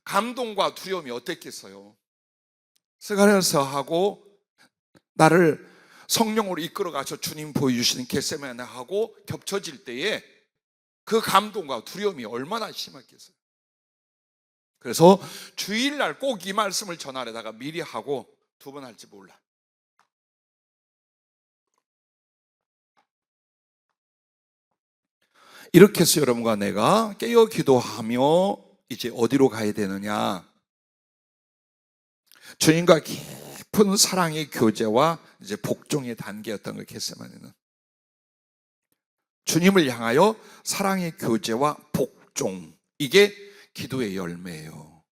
Speaker 1: 감동과 두려움이 어땠겠어요? 스가랴서하고 나를 성령으로 이끌어 가서 주님 보여주시는 겟세마네하고 겹쳐질 때에 그 감동과 두려움이 얼마나 심했겠어요. 그래서 주일날 꼭 이 말씀을 전하려다가 미리 하고 두 번 할지 몰라. 이렇게 해서 여러분과 내가 깨어 기도하며 이제 어디로 가야 되느냐? 주님과 깊은 사랑의 교제와 이제 복종의 단계였던 거예요. 겟세마네는 주님을 향하여 사랑의 교제와 복종, 이게 기도의 열매예요.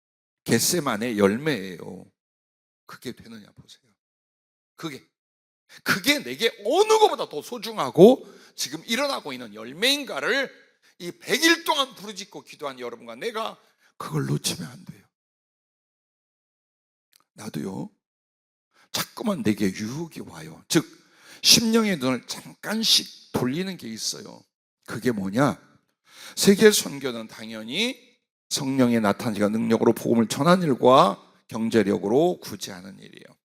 Speaker 1: 겟세마네의 열매예요. 그게 되느냐 보세요. 그게 내게 어느 것보다 더 소중하고 지금 일어나고 있는 열매인가를 이 100일 동안 부르짖고 기도한 여러분과 내가 그걸 놓치면 안 돼요. 나도요, 자꾸만 내게 유혹이 와요. 즉 심령의 눈을 잠깐씩 돌리는 게 있어요. 그게 뭐냐? 세계 선교는 당연히 성령의 나타나시가 능력으로 복음을 전하는 일과 경제력으로 구제하는 일이에요.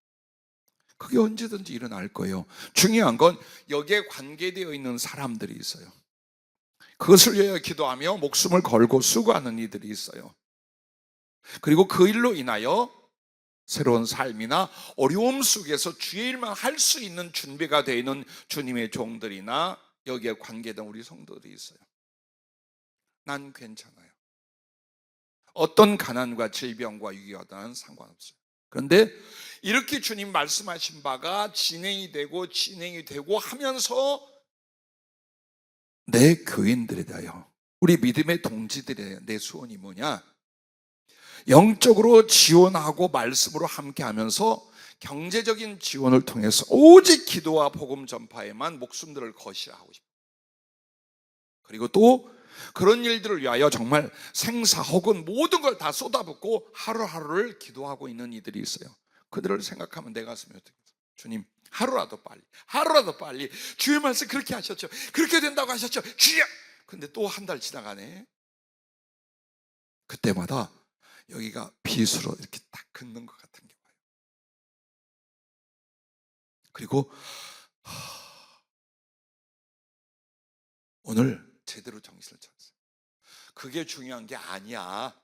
Speaker 1: 그게 언제든지 일어날 거예요. 중요한 건 여기에 관계되어 있는 사람들이 있어요. 그것을 위하여 기도하며 목숨을 걸고 수고하는 이들이 있어요. 그리고 그 일로 인하여 새로운 삶이나 어려움 속에서 주의 일만 할 수 있는 준비가 되어 있는 주님의 종들이나 여기에 관계된 우리 성도들이 있어요. 난 괜찮아요. 어떤 가난과 질병과 위기와 난 상관없어요. 그런데 이렇게 주님 말씀하신 바가 진행이 되고 하면서 내 교인들에 대하여, 우리 믿음의 동지들에 대하여 내 소원이 뭐냐? 영적으로 지원하고 말씀으로 함께하면서 경제적인 지원을 통해서 오직 기도와 복음 전파에만 목숨들을 거시하고 싶어요. 그리고 또 그런 일들을 위하여 정말 생사 혹은 모든 걸 다 쏟아붓고 하루하루를 기도하고 있는 이들이 있어요. 그들을 생각하면 내 가슴이 어떻겠어요? 주님, 하루라도 빨리 주의 말씀 그렇게 하셨죠, 그렇게 된다고 하셨죠, 주여. 근데 또 한 달 지나가네. 그때마다 여기가 빗으로 이렇게 딱 긋는 것 같은 게 와요. 그리고 오늘 제대로 정신을 차렸어요. 그게 중요한 게 아니야.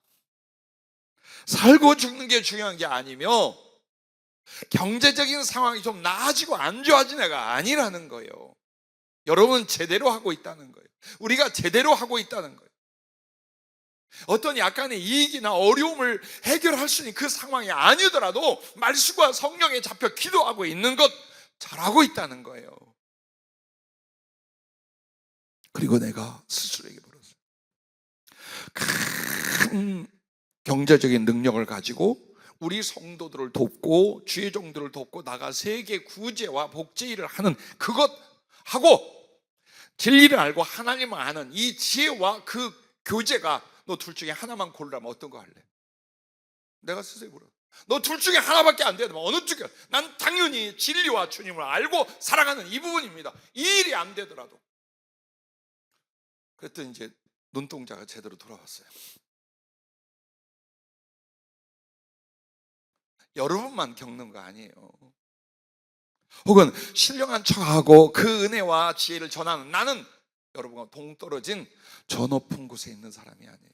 Speaker 1: 살고 죽는 게 중요한 게 아니며 경제적인 상황이 좀 나아지고 안 좋아진 애가 아니라는 거예요. 여러분 제대로 하고 있다는 거예요. 우리가 제대로 하고 있다는 거예요. 어떤 약간의 이익이나 어려움을 해결할 수 있는 그 상황이 아니더라도 말씀과 성령에 잡혀 기도하고 있는 것 잘하고 있다는 거예요. 그리고 내가 스스로에게 물었어요. 큰 경제적인 능력을 가지고 우리 성도들을 돕고 주의 종들을 돕고 나가 세계 구제와 복제 일을 하는 그것하고 진리를 알고 하나님을 아는 이 지혜와 그 교제가 너 둘 중에 하나만 고르라면 어떤 거 할래? 내가 스스로 물어. 너 둘 중에 하나밖에 안 되면 어느 쪽이야? 난 당연히 진리와 주님을 알고 살아가는 이 부분입니다. 이 일이 안 되더라도. 그랬더니 이제 눈동자가 제대로 돌아왔어요. 여러분만 겪는 거 아니에요. 혹은 신령한 척하고 그 은혜와 지혜를 전하는 나는 여러분과 동떨어진 저 높은 곳에 있는 사람이 아니에요.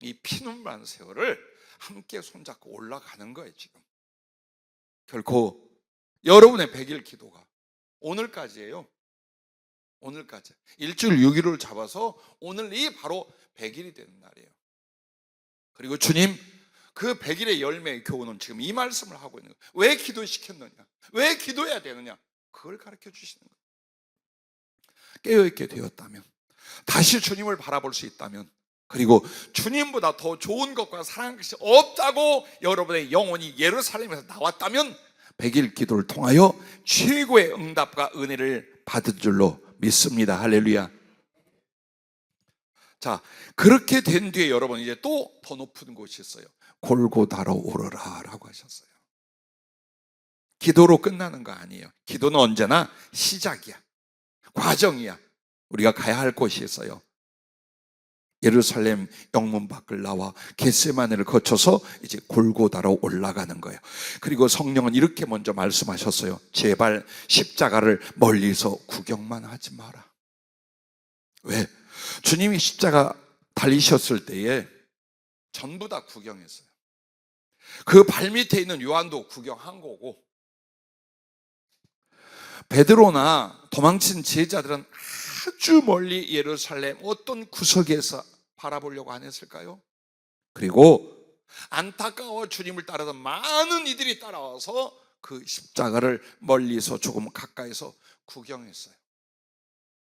Speaker 1: 이 피눈만 세월을 함께 손잡고 올라가는 거예요. 지금 결코 여러분의 100일 기도가 오늘까지예요. 오늘까지 일주일 6일을 잡아서 오늘이 바로 100일이 되는 날이에요. 그리고 주님 그 100일의 열매의 교훈은 지금 이 말씀을 하고 있는 거예요. 왜 기도시켰느냐, 왜 기도해야 되느냐, 그걸 가르쳐 주시는 거예요. 깨어있게 되었다면, 다시 주님을 바라볼 수 있다면 그리고 주님보다 더 좋은 것과 사랑할 것이 없다고 여러분의 영혼이 예루살렘에서 나왔다면 100일 기도를 통하여 최고의 응답과 은혜를 받은 줄로 믿습니다. 할렐루야. 자, 그렇게 된 뒤에 여러분 이제 또 더 높은 곳이 있어요. 골고다로 오르라 라고 하셨어요. 기도로 끝나는 거 아니에요. 기도는 언제나 시작이야. 과정이야. 우리가 가야 할 곳이 있어요. 예루살렘 영문 밖을 나와 겟세마네를 거쳐서 이제 골고다로 올라가는 거예요. 그리고 성령은 이렇게 먼저 말씀하셨어요. 제발 십자가를 멀리서 구경만 하지 마라. 왜? 주님이 십자가 달리셨을 때에 전부 다 구경했어요. 그 발밑에 있는 요한도 구경한 거고, 베드로나 도망친 제자들은 아주 멀리 예루살렘 어떤 구석에서 바라보려고 안 했을까요? 그리고 안타까워 주님을 따르던 많은 이들이 따라와서 그 십자가를 멀리서 조금 가까이서 구경했어요.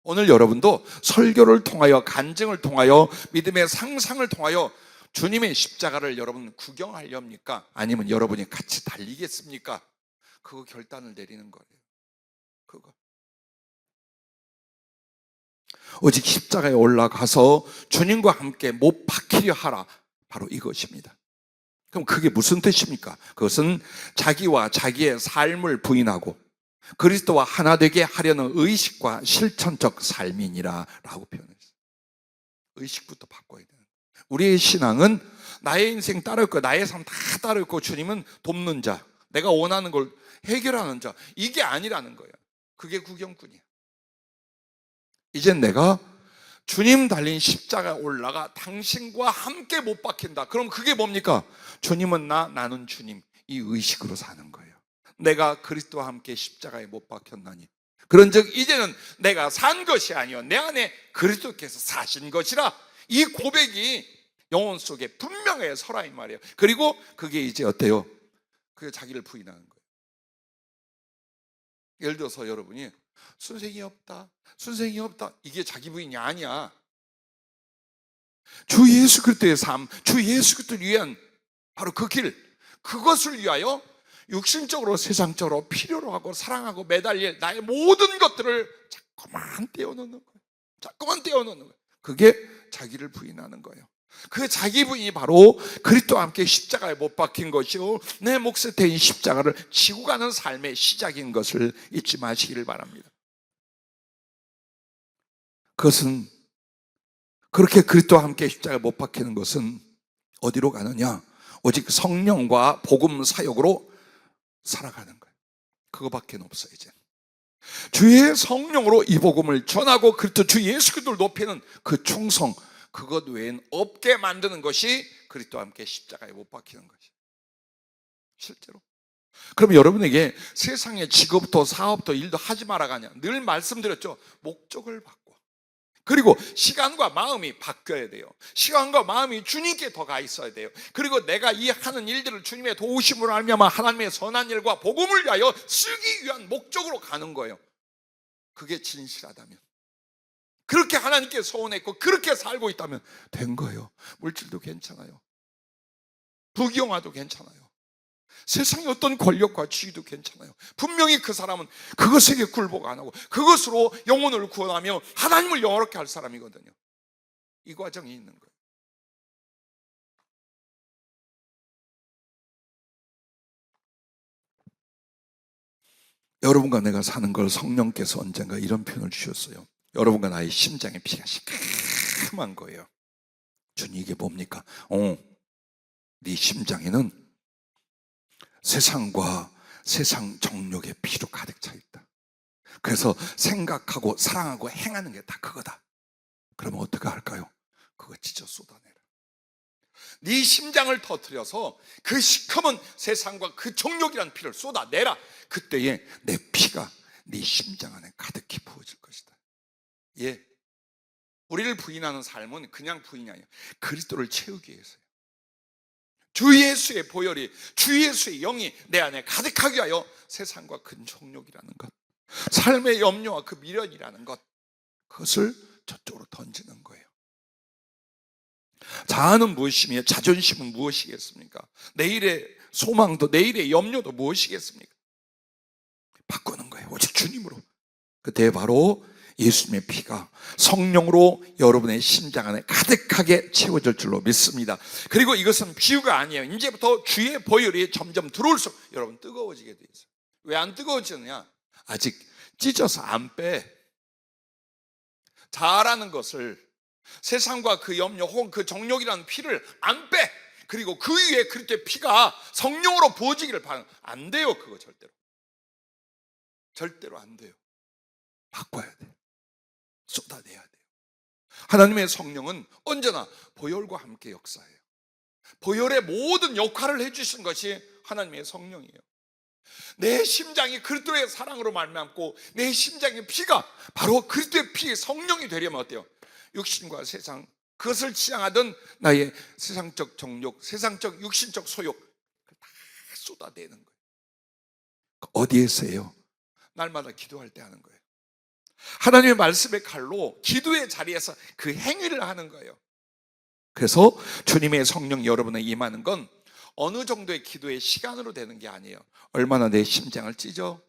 Speaker 1: 오늘 여러분도 설교를 통하여, 간증을 통하여, 믿음의 상상을 통하여 주님의 십자가를 여러분 구경하렵니까? 아니면 여러분이 같이 달리겠습니까? 그거 결단을 내리는 거예요. 그거. 오직 십자가에 올라가서 주님과 함께 못 박히려 하라. 바로 이것입니다. 그럼 그게 무슨 뜻입니까? 그것은 자기와 자기의 삶을 부인하고 그리스도와 하나 되게 하려는 의식과 실천적 삶이니라 라고 표현했어요. 의식부터 바꿔야 돼요. 우리의 신앙은 나의 인생 따를 거, 나의 삶 다 따를 거, 주님은 돕는 자, 내가 원하는 걸 해결하는 자, 이게 아니라는 거예요. 그게 구경꾼이야. 이젠 내가 주님 달린 십자가에 올라가 당신과 함께 못 박힌다. 그럼 그게 뭡니까? 주님은 나, 나는 주님. 이 의식으로 사는 거예요. 내가 그리스도와 함께 십자가에 못 박혔나니 그런즉 이제는 내가 산 것이 아니요 내 안에 그리스도께서 사신 것이라. 이 고백이 영혼 속에 분명하게 서라 이 말이에요. 그리고 그게 이제 어때요? 그게 자기를 부인하는 거예요. 예를 들어서 여러분이 선생이 없다, 선생이 없다, 이게 자기 부인이 아니야. 주 예수 그리스도의 삶, 주 예수 그리스도를 위한 바로 그 길, 그것을 위하여 육신적으로 세상적으로 필요로 하고 사랑하고 매달릴 나의 모든 것들을 자꾸만 떼어놓는 거예요. 자꾸만 떼어놓는 거예요. 그게 자기를 부인하는 거예요. 그 자기 부인이 바로 그리스도와 함께 십자가에 못 박힌 것이요 내 몫에 대인 십자가를 지고 가는 삶의 시작인 것을 잊지 마시기를 바랍니다. 그것은 그렇게 그리스도와 함께 십자가에 못 박히는 것은 어디로 가느냐? 오직 성령과 복음 사역으로 살아가는 거예요. 그거밖에 없어요. 이제 주의 성령으로 이 복음을 전하고 그리스도 주 예수 그리스도를 높이는 그 충성, 그것 외엔 없게 만드는 것이 그리스도와 함께 십자가에 못 박히는 것이에요. 실제로. 그럼 여러분에게 세상의 직업도 사업도 일도 하지 말아가 아니야. 늘 말씀드렸죠. 목적을 바꿔. 그리고 시간과 마음이 바뀌어야 돼요. 시간과 마음이 주님께 더 가 있어야 돼요. 그리고 내가 이 하는 일들을 주님의 도우심으로 알면 하나님의 선한 일과 복음을 위하여 쓰기 위한 목적으로 가는 거예요. 그게 진실하다면, 그렇게 하나님께 소원했고 그렇게 살고 있다면 된 거예요. 물질도 괜찮아요. 부귀영화도 괜찮아요. 세상의 어떤 권력과 지위도 괜찮아요. 분명히 그 사람은 그것에게 굴복 안 하고 그것으로 영혼을 구원하며 하나님을 영화롭게 할 사람이거든요. 이 과정이 있는 거예요. 여러분과 내가 사는 걸 성령께서 언젠가 이런 표현을 주셨어요. 여러분과 나의 심장에 피가 시큼한 거예요. 주님, 이게 뭡니까? 네 심장에는 세상과 세상 정욕의 피로 가득 차 있다. 그래서 생각하고 사랑하고 행하는 게 다 그거다. 그러면 어떻게 할까요? 그거 찢어 쏟아내라. 네 심장을 터뜨려서 그 시커먼 세상과 그 정욕이라는 피를 쏟아내라. 그때에 내 피가 네 심장 안에 가득히 부어질 것이다. 예, 우리를 부인하는 삶은 그냥 부인이 아니에요. 그리스도를 채우기 위해서요. 주 예수의 보혈이, 주 예수의 영이 내 안에 가득하게 하여 세상과 그 정욕이라는 것, 삶의 염려와 그 미련이라는 것, 그것을 저쪽으로 던지는 거예요. 자아는 무엇이며 자존심은 무엇이겠습니까? 내일의 소망도 내일의 염려도 무엇이겠습니까? 바꾸는 거예요. 오직 주님으로. 그때 바로 예수님의 피가 성령으로 여러분의 심장 안에 가득하게 채워질 줄로 믿습니다. 그리고 이것은 비유가 아니에요. 이제부터 주의 보혈이 점점 들어올수록 여러분 뜨거워지게 돼 있어요. 왜 안 뜨거워지느냐? 아직 찢어서 안 빼. 자아라는 것을, 세상과 그 염려 혹은 그 정욕이라는 피를 안 빼. 그리고 그 위에 그리스도의 피가 성령으로 부어지기를 바라는, 안 돼요. 그거 절대로 안 돼요. 바꿔야 돼요. 쏟아내야 돼요. 하나님의 성령은 언제나 보혈과 함께 역사해요. 보혈의 모든 역할을 해주신 것이 하나님의 성령이에요. 내 심장이 그리스도의 사랑으로 말미암고 내 심장의 피가 바로 그리스도의 피, 성령이 되려면 어때요? 육신과 세상, 그것을 지향하던 나의 세상적 정욕, 세상적 육신적 소욕, 다 쏟아내는 거예요. 어디에서요? 날마다 기도할 때 하는 거예요. 하나님의 말씀의 칼로 기도의 자리에서 그 행위를 하는 거예요. 그래서 주님의 성령 여러분에 임하는 건 어느 정도의 기도의 시간으로 되는 게 아니에요. 얼마나 내 심장을 찢어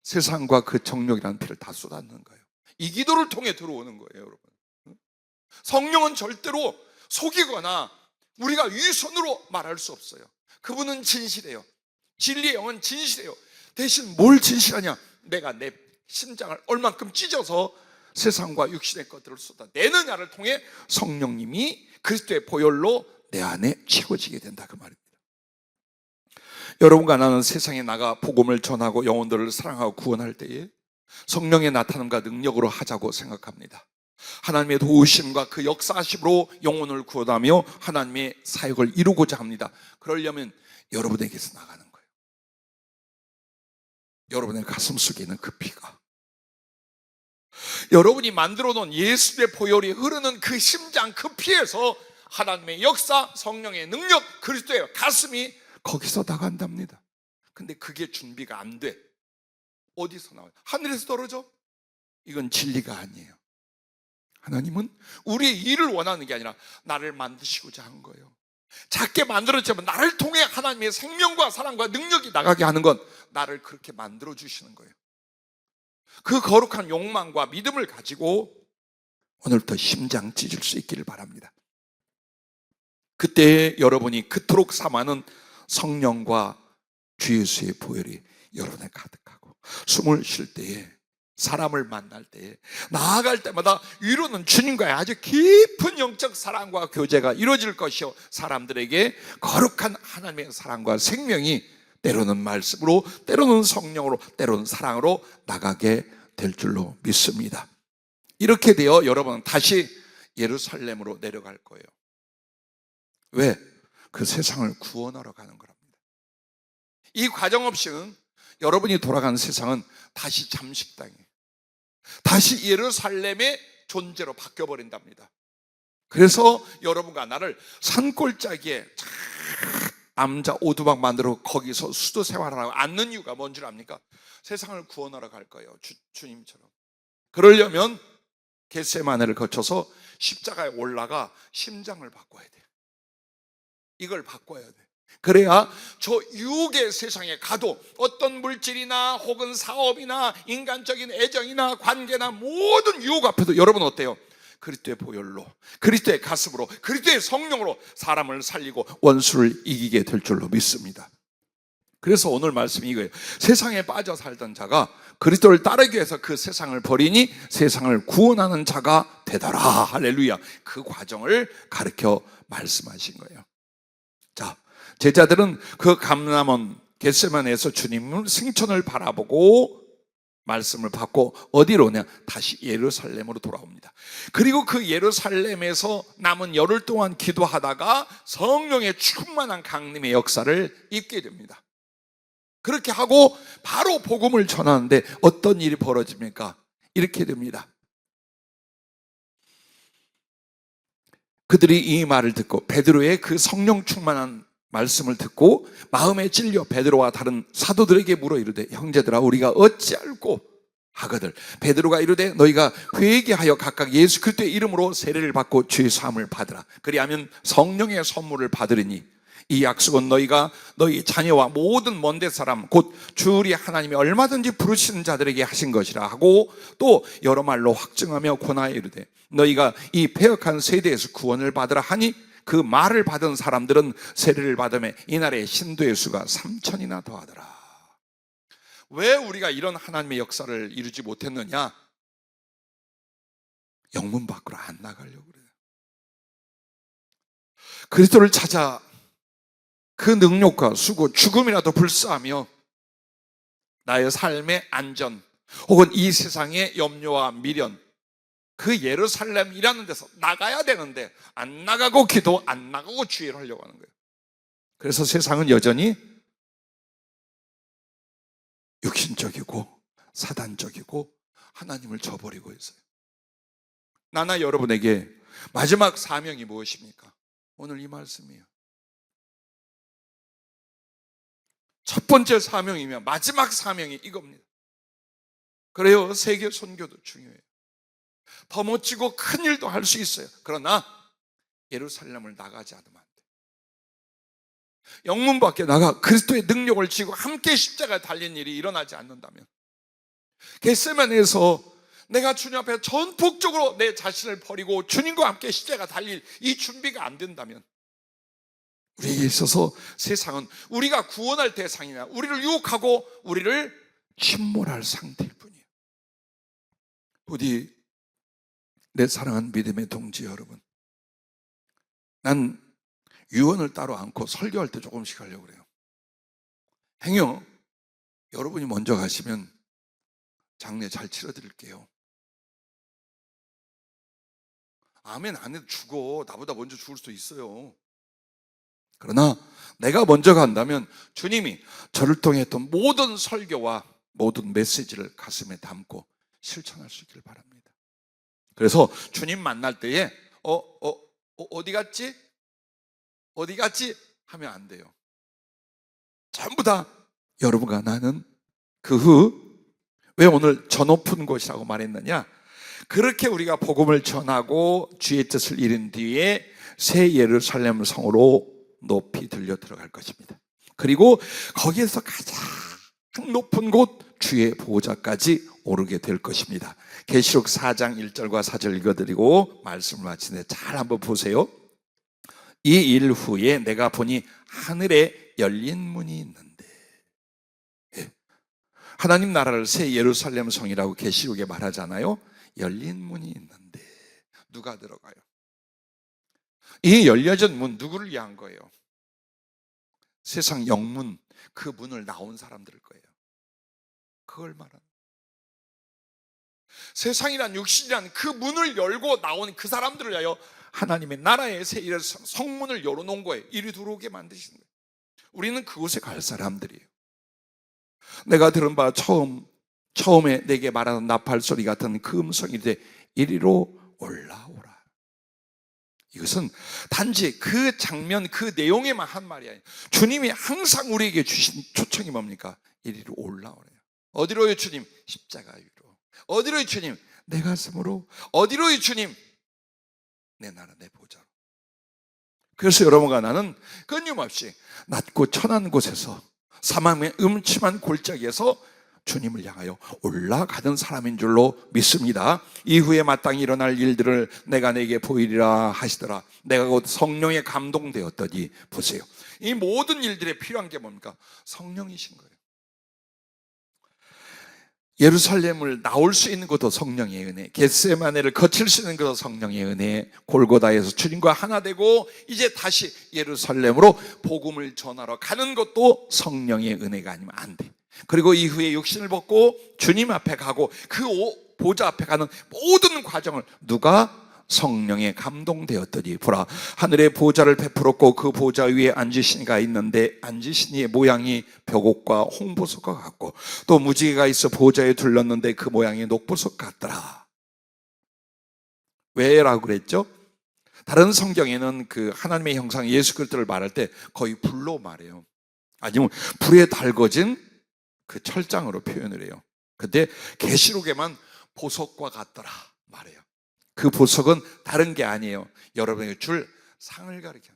Speaker 1: 세상과 그 정욕이라는 피를 다 쏟아내는 거예요. 이 기도를 통해 들어오는 거예요, 여러분. 성령은 절대로 속이거나 우리가 위선으로 말할 수 없어요. 그분은 진실해요. 진리의 영은 진실해요. 대신 뭘 진실하냐? 내가 내 심장을 얼만큼 찢어서 세상과 육신의 것들을 쏟아내느냐를 통해 성령님이 그리스도의 보혈로 내 안에 채워지게 된다, 그 말입니다. 여러분과 나는 세상에 나가 복음을 전하고 영혼들을 사랑하고 구원할 때에 성령의 나타남과 능력으로 하자고 생각합니다. 하나님의 도우심과 그 역사하심으로 영혼을 구원하며 하나님의 사역을 이루고자 합니다. 그러려면 여러분에게서 나가는 거예요. 여러분의 가슴 속에 있는 그 피가, 여러분이 만들어 놓은 예수의 보혈이 흐르는 그 심장, 그 피에서 하나님의 역사, 성령의 능력, 그리스도의 가슴이 거기서 나간답니다. 근데 그게 준비가 안 돼. 어디서 나와요? 하늘에서 떨어져? 이건 진리가 아니에요. 하나님은 우리의 일을 원하는 게 아니라 나를 만드시고자 한 거예요. 작게 만들었지만 나를 통해 하나님의 생명과 사랑과 능력이 나가게 하는 건 나를 그렇게 만들어 주시는 거예요. 그 거룩한 욕망과 믿음을 가지고 오늘부터 심장 찢을 수 있기를 바랍니다. 그때 여러분이 그토록 삼아는 성령과 주 예수의 보혈이 여러분에 가득하고, 숨을 쉴 때에, 사람을 만날 때에, 나아갈 때마다 위로는 주님과의 아주 깊은 영적 사랑과 교제가 이루어질 것이요, 사람들에게 거룩한 하나님의 사랑과 생명이 때로는 말씀으로, 때로는 성령으로, 때로는 사랑으로 나가게 될 줄로 믿습니다. 이렇게 되어 여러분은 다시 예루살렘으로 내려갈 거예요. 왜? 그 세상을 구원하러 가는 거랍니다. 이 과정 없이는 여러분이 돌아가는 세상은 다시 잠식당해, 다시 예루살렘의 존재로 바뀌어버린답니다. 그래서 여러분과 나를 산골짜기에 암자 오두막 만들어 거기서 수도 생활하라고 앉는 이유가 뭔 줄 압니까? 세상을 구원하러 갈 거예요. 주님처럼. 그러려면 겟세마네를 거쳐서 십자가에 올라가 심장을 바꿔야 돼요. 이걸 바꿔야 돼. 그래야 저 유혹의 세상에 가도 어떤 물질이나 혹은 사업이나 인간적인 애정이나 관계나 모든 유혹 앞에도 여러분 어때요? 그리스도의 보혈로, 그리스도의 가슴으로, 그리스도의 성령으로 사람을 살리고 원수를 이기게 될 줄로 믿습니다. 그래서 오늘 말씀이 이거예요. 세상에 빠져 살던 자가 그리스도를 따르기 위해서 그 세상을 버리니 세상을 구원하는 자가 되더라. 할렐루야. 그 과정을 가르쳐 말씀하신 거예요. 자, 제자들은 그 감람원 겟세마네에서 주님을 승천을 바라보고 말씀을 받고 어디로 오냐? 다시 예루살렘으로 돌아옵니다. 그리고 그 예루살렘에서 남은 열흘 동안 기도하다가 성령의 충만한 강림의 역사를 입게 됩니다. 그렇게 하고 바로 복음을 전하는데 어떤 일이 벌어집니까? 이렇게 됩니다. 그들이 이 말을 듣고 베드로의 그 성령 충만한 말씀을 듣고 마음에 찔려 베드로와 다른 사도들에게 물어 이르되 형제들아 우리가 어찌 알고 하거들 베드로가 이르되 너희가 회개하여 각각 예수 그리스도의 이름으로 세례를 받고 죄 사함을 받으라. 그리하면 성령의 선물을 받으리니 이 약속은 너희가 너희 자녀와 모든 먼데 사람 곧 주우리 하나님이 얼마든지 부르시는 자들에게 하신 것이라 하고 또 여러 말로 확증하며 권하여 이르되 너희가 이 패역한 세대에서 구원을 받으라 하니 그 말을 받은 사람들은 세례를 받음에 이날의 신도의 수가 3,000이나 더하더라. 왜 우리가 이런 하나님의 역사를 이루지 못했느냐? 영문 밖으로 안 나가려고 그래요. 그리스도를 찾아 그 능력과 수고, 죽음이라도 불사하며 나의 삶의 안전 혹은 이 세상의 염려와 미련, 그 예루살렘이라는 데서 나가야 되는데 안 나가고 기도, 안 나가고 주의를 하려고 하는 거예요. 그래서 세상은 여전히 육신적이고 사단적이고 하나님을 저버리고 있어요. 나나 여러분에게 마지막 사명이 무엇입니까? 오늘 이 말씀이에요. 첫 번째 사명이면 마지막 사명이 이겁니다. 그래요, 세계 선교도 중요해요. 더 멋지고 큰 일도 할 수 있어요. 그러나 예루살렘을 나가지 않으면 안 돼요. 영문 밖에 나가 그리스도의 능력을 지고 함께 십자가에 달린 일이 일어나지 않는다면, 겟세마네에서 내가 주님 앞에 전폭적으로 내 자신을 버리고 주님과 함께 십자가 달릴 이 준비가 안 된다면 우리에게 있어서 세상은 우리가 구원할 대상이나 우리를 유혹하고 우리를 침몰할 상태일 뿐이에요. 부디 내 사랑하는 믿음의 동지 여러분, 난 유언을 따로 않고 설교할 때 조금씩 하려고 그래요. 행여 여러분이 먼저 가시면 장례 잘 치러드릴게요. 아멘 안 해도 죽어. 나보다 먼저 죽을 수도 있어요. 그러나 내가 먼저 간다면 주님이 저를 통해 했던 모든 설교와 모든 메시지를 가슴에 담고 실천할 수 있기를 바랍니다. 그래서 주님 만날 때에 어디 갔지? 어디 갔지? 하면 안 돼요. 전부 다 여러분과 나는 그 후, 왜 오늘 저 높은 곳이라고 말했느냐? 그렇게 우리가 복음을 전하고 주의 뜻을 이룬 뒤에 새 예루살렘 성으로 높이 들려 들어갈 것입니다. 그리고 거기에서 가장 높은 곳 주의 보호자까지 오르게 될 것입니다. 계시록 4장 1절과 4절 읽어드리고 말씀을 마치는데 잘 한번 보세요. 이 일 후에 내가 보니 하늘에 열린 문이 있는데, 하나님 나라를 새 예루살렘 성이라고 계시록에 말하잖아요. 열린 문이 있는데 누가 들어가요? 이 열려진 문 누구를 위한 거예요? 세상 영문, 그 문을 나온 사람들일 거예요. 그걸 말하는, 세상이란 육신이란 그 문을 열고 나온 그 사람들을 위하여 하나님의 나라의 새 성문을 열어놓은 거예요. 이리 들어오게 만드신 거예요. 우리는 그곳에 갈 사람들이에요. 내가 들은 바 처음에 내게 말하는 나팔 소리 같은 그 음성이 돼 이리로 올라오라. 이것은 단지 그 장면, 그 내용에만 한 말이 아니에요. 주님이 항상 우리에게 주신 초청이 뭡니까? 이리로 올라오래요. 어디로요 주님? 십자가 위로. 어디로요 주님? 내 가슴으로. 어디로요 주님? 내 나라 내 보좌로. 그래서 여러분과 나는 끊임없이 낮고 천한 곳에서 사망의 음침한 골짜기에서 주님을 향하여 올라가는 사람인 줄로 믿습니다. 이후에 마땅히 일어날 일들을 내가 내게 보이리라 하시더라. 내가 곧 성령에 감동되었더니, 보세요, 이 모든 일들에 필요한 게 뭡니까? 성령이신 거예요. 예루살렘을 나올 수 있는 것도 성령의 은혜, 겟세마네를 거칠 수 있는 것도 성령의 은혜, 골고다에서 주님과 하나 되고 이제 다시 예루살렘으로 복음을 전하러 가는 것도 성령의 은혜가 아니면 안 돼. 그리고 이후에 육신을 벗고 주님 앞에 가고 그 보좌 앞에 가는 모든 과정을 누가? 성령에 감동되었더니 보라, 하늘의 보좌를 베풀었고 그 보좌 위에 앉으신 이가 있는데 앉으신 이의 모양이 벽옥과 홍보석과 같고 또 무지개가 있어 보좌에 둘렀는데 그 모양이 녹보석 같더라. 왜라고 그랬죠? 다른 성경에는 그 하나님의 형상 예수 그리스도를 말할 때 거의 불로 말해요. 아니면 불에 달궈진 그 철장으로 표현을 해요. 근데 계시록에만 보석과 같더라 말해요. 그 보석은 다른 게 아니에요. 여러분에게 줄 상을 가리켜,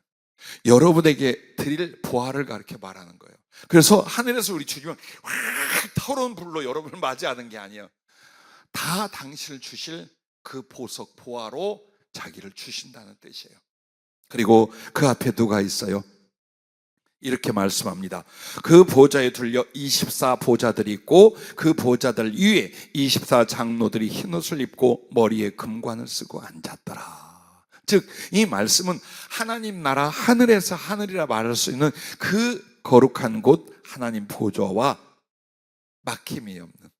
Speaker 1: 여러분에게 드릴 보화를 가리켜 말하는 거예요. 그래서 하늘에서 우리 주님은 확 타오르는 불로 여러분을 맞이하는 게 아니에요. 다 당신을 주실 그 보석 보화로 자기를 주신다는 뜻이에요. 그리고 그 앞에 누가 있어요? 이렇게 말씀합니다. 그 보좌에 둘려 24 보좌들이 있고 그 보좌들 위에 24 장로들이 흰옷을 입고 머리에 금관을 쓰고 앉았더라. 즉 이 말씀은 하나님 나라, 하늘에서 하늘이라 말할 수 있는 그 거룩한 곳, 하나님 보좌와 막힘이 없는,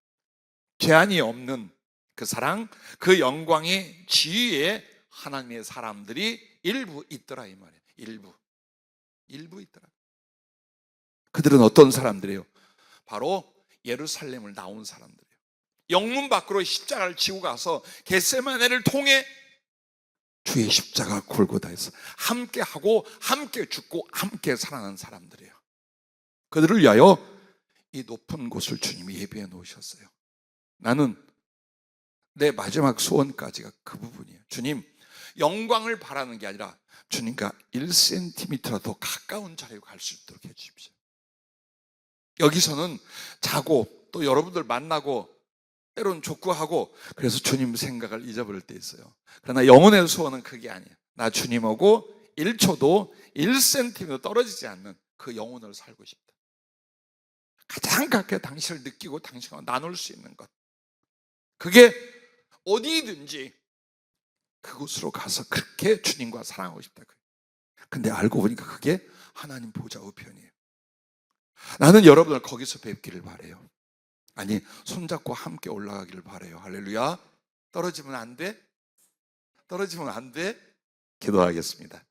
Speaker 1: 제한이 없는 그 사랑, 그 영광의 지위에 하나님의 사람들이 일부 있더라 이 말이에요. 일부 있더라. 그들은 어떤 사람들이에요? 바로 예루살렘을 나온 사람들이에요. 영문 밖으로 십자가를 지고 가서 겟세마네를 통해 주의 십자가 골고다에서 함께 하고 함께 죽고 함께 살아난 사람들이에요. 그들을 위하여 이 높은 곳을 주님이 예비해 놓으셨어요. 나는 내 마지막 소원까지가 그 부분이에요. 주님, 영광을 바라는 게 아니라 주님과 1cm라도 더 가까운 자리로 갈 수 있도록 해 주십시오. 여기서는 자고 또 여러분들 만나고 때로는 족구하고 그래서 주님 생각을 잊어버릴 때 있어요. 그러나 영혼의 소원은 그게 아니에요. 나 주님하고 1초도 1cm도 떨어지지 않는 그 영혼을 살고 싶다. 가장 가까이 당신을 느끼고 당신과 나눌 수 있는 것, 그게 어디든지 그곳으로 가서 그렇게 주님과 사랑하고 싶다. 근데 알고 보니까 그게 하나님 보좌 우편이에요. 나는 여러분을 거기서 뵙기를 바라요. 아니, 손잡고 함께 올라가기를 바라요. 할렐루야. 떨어지면 안 돼? 떨어지면 안 돼? 기도하겠습니다.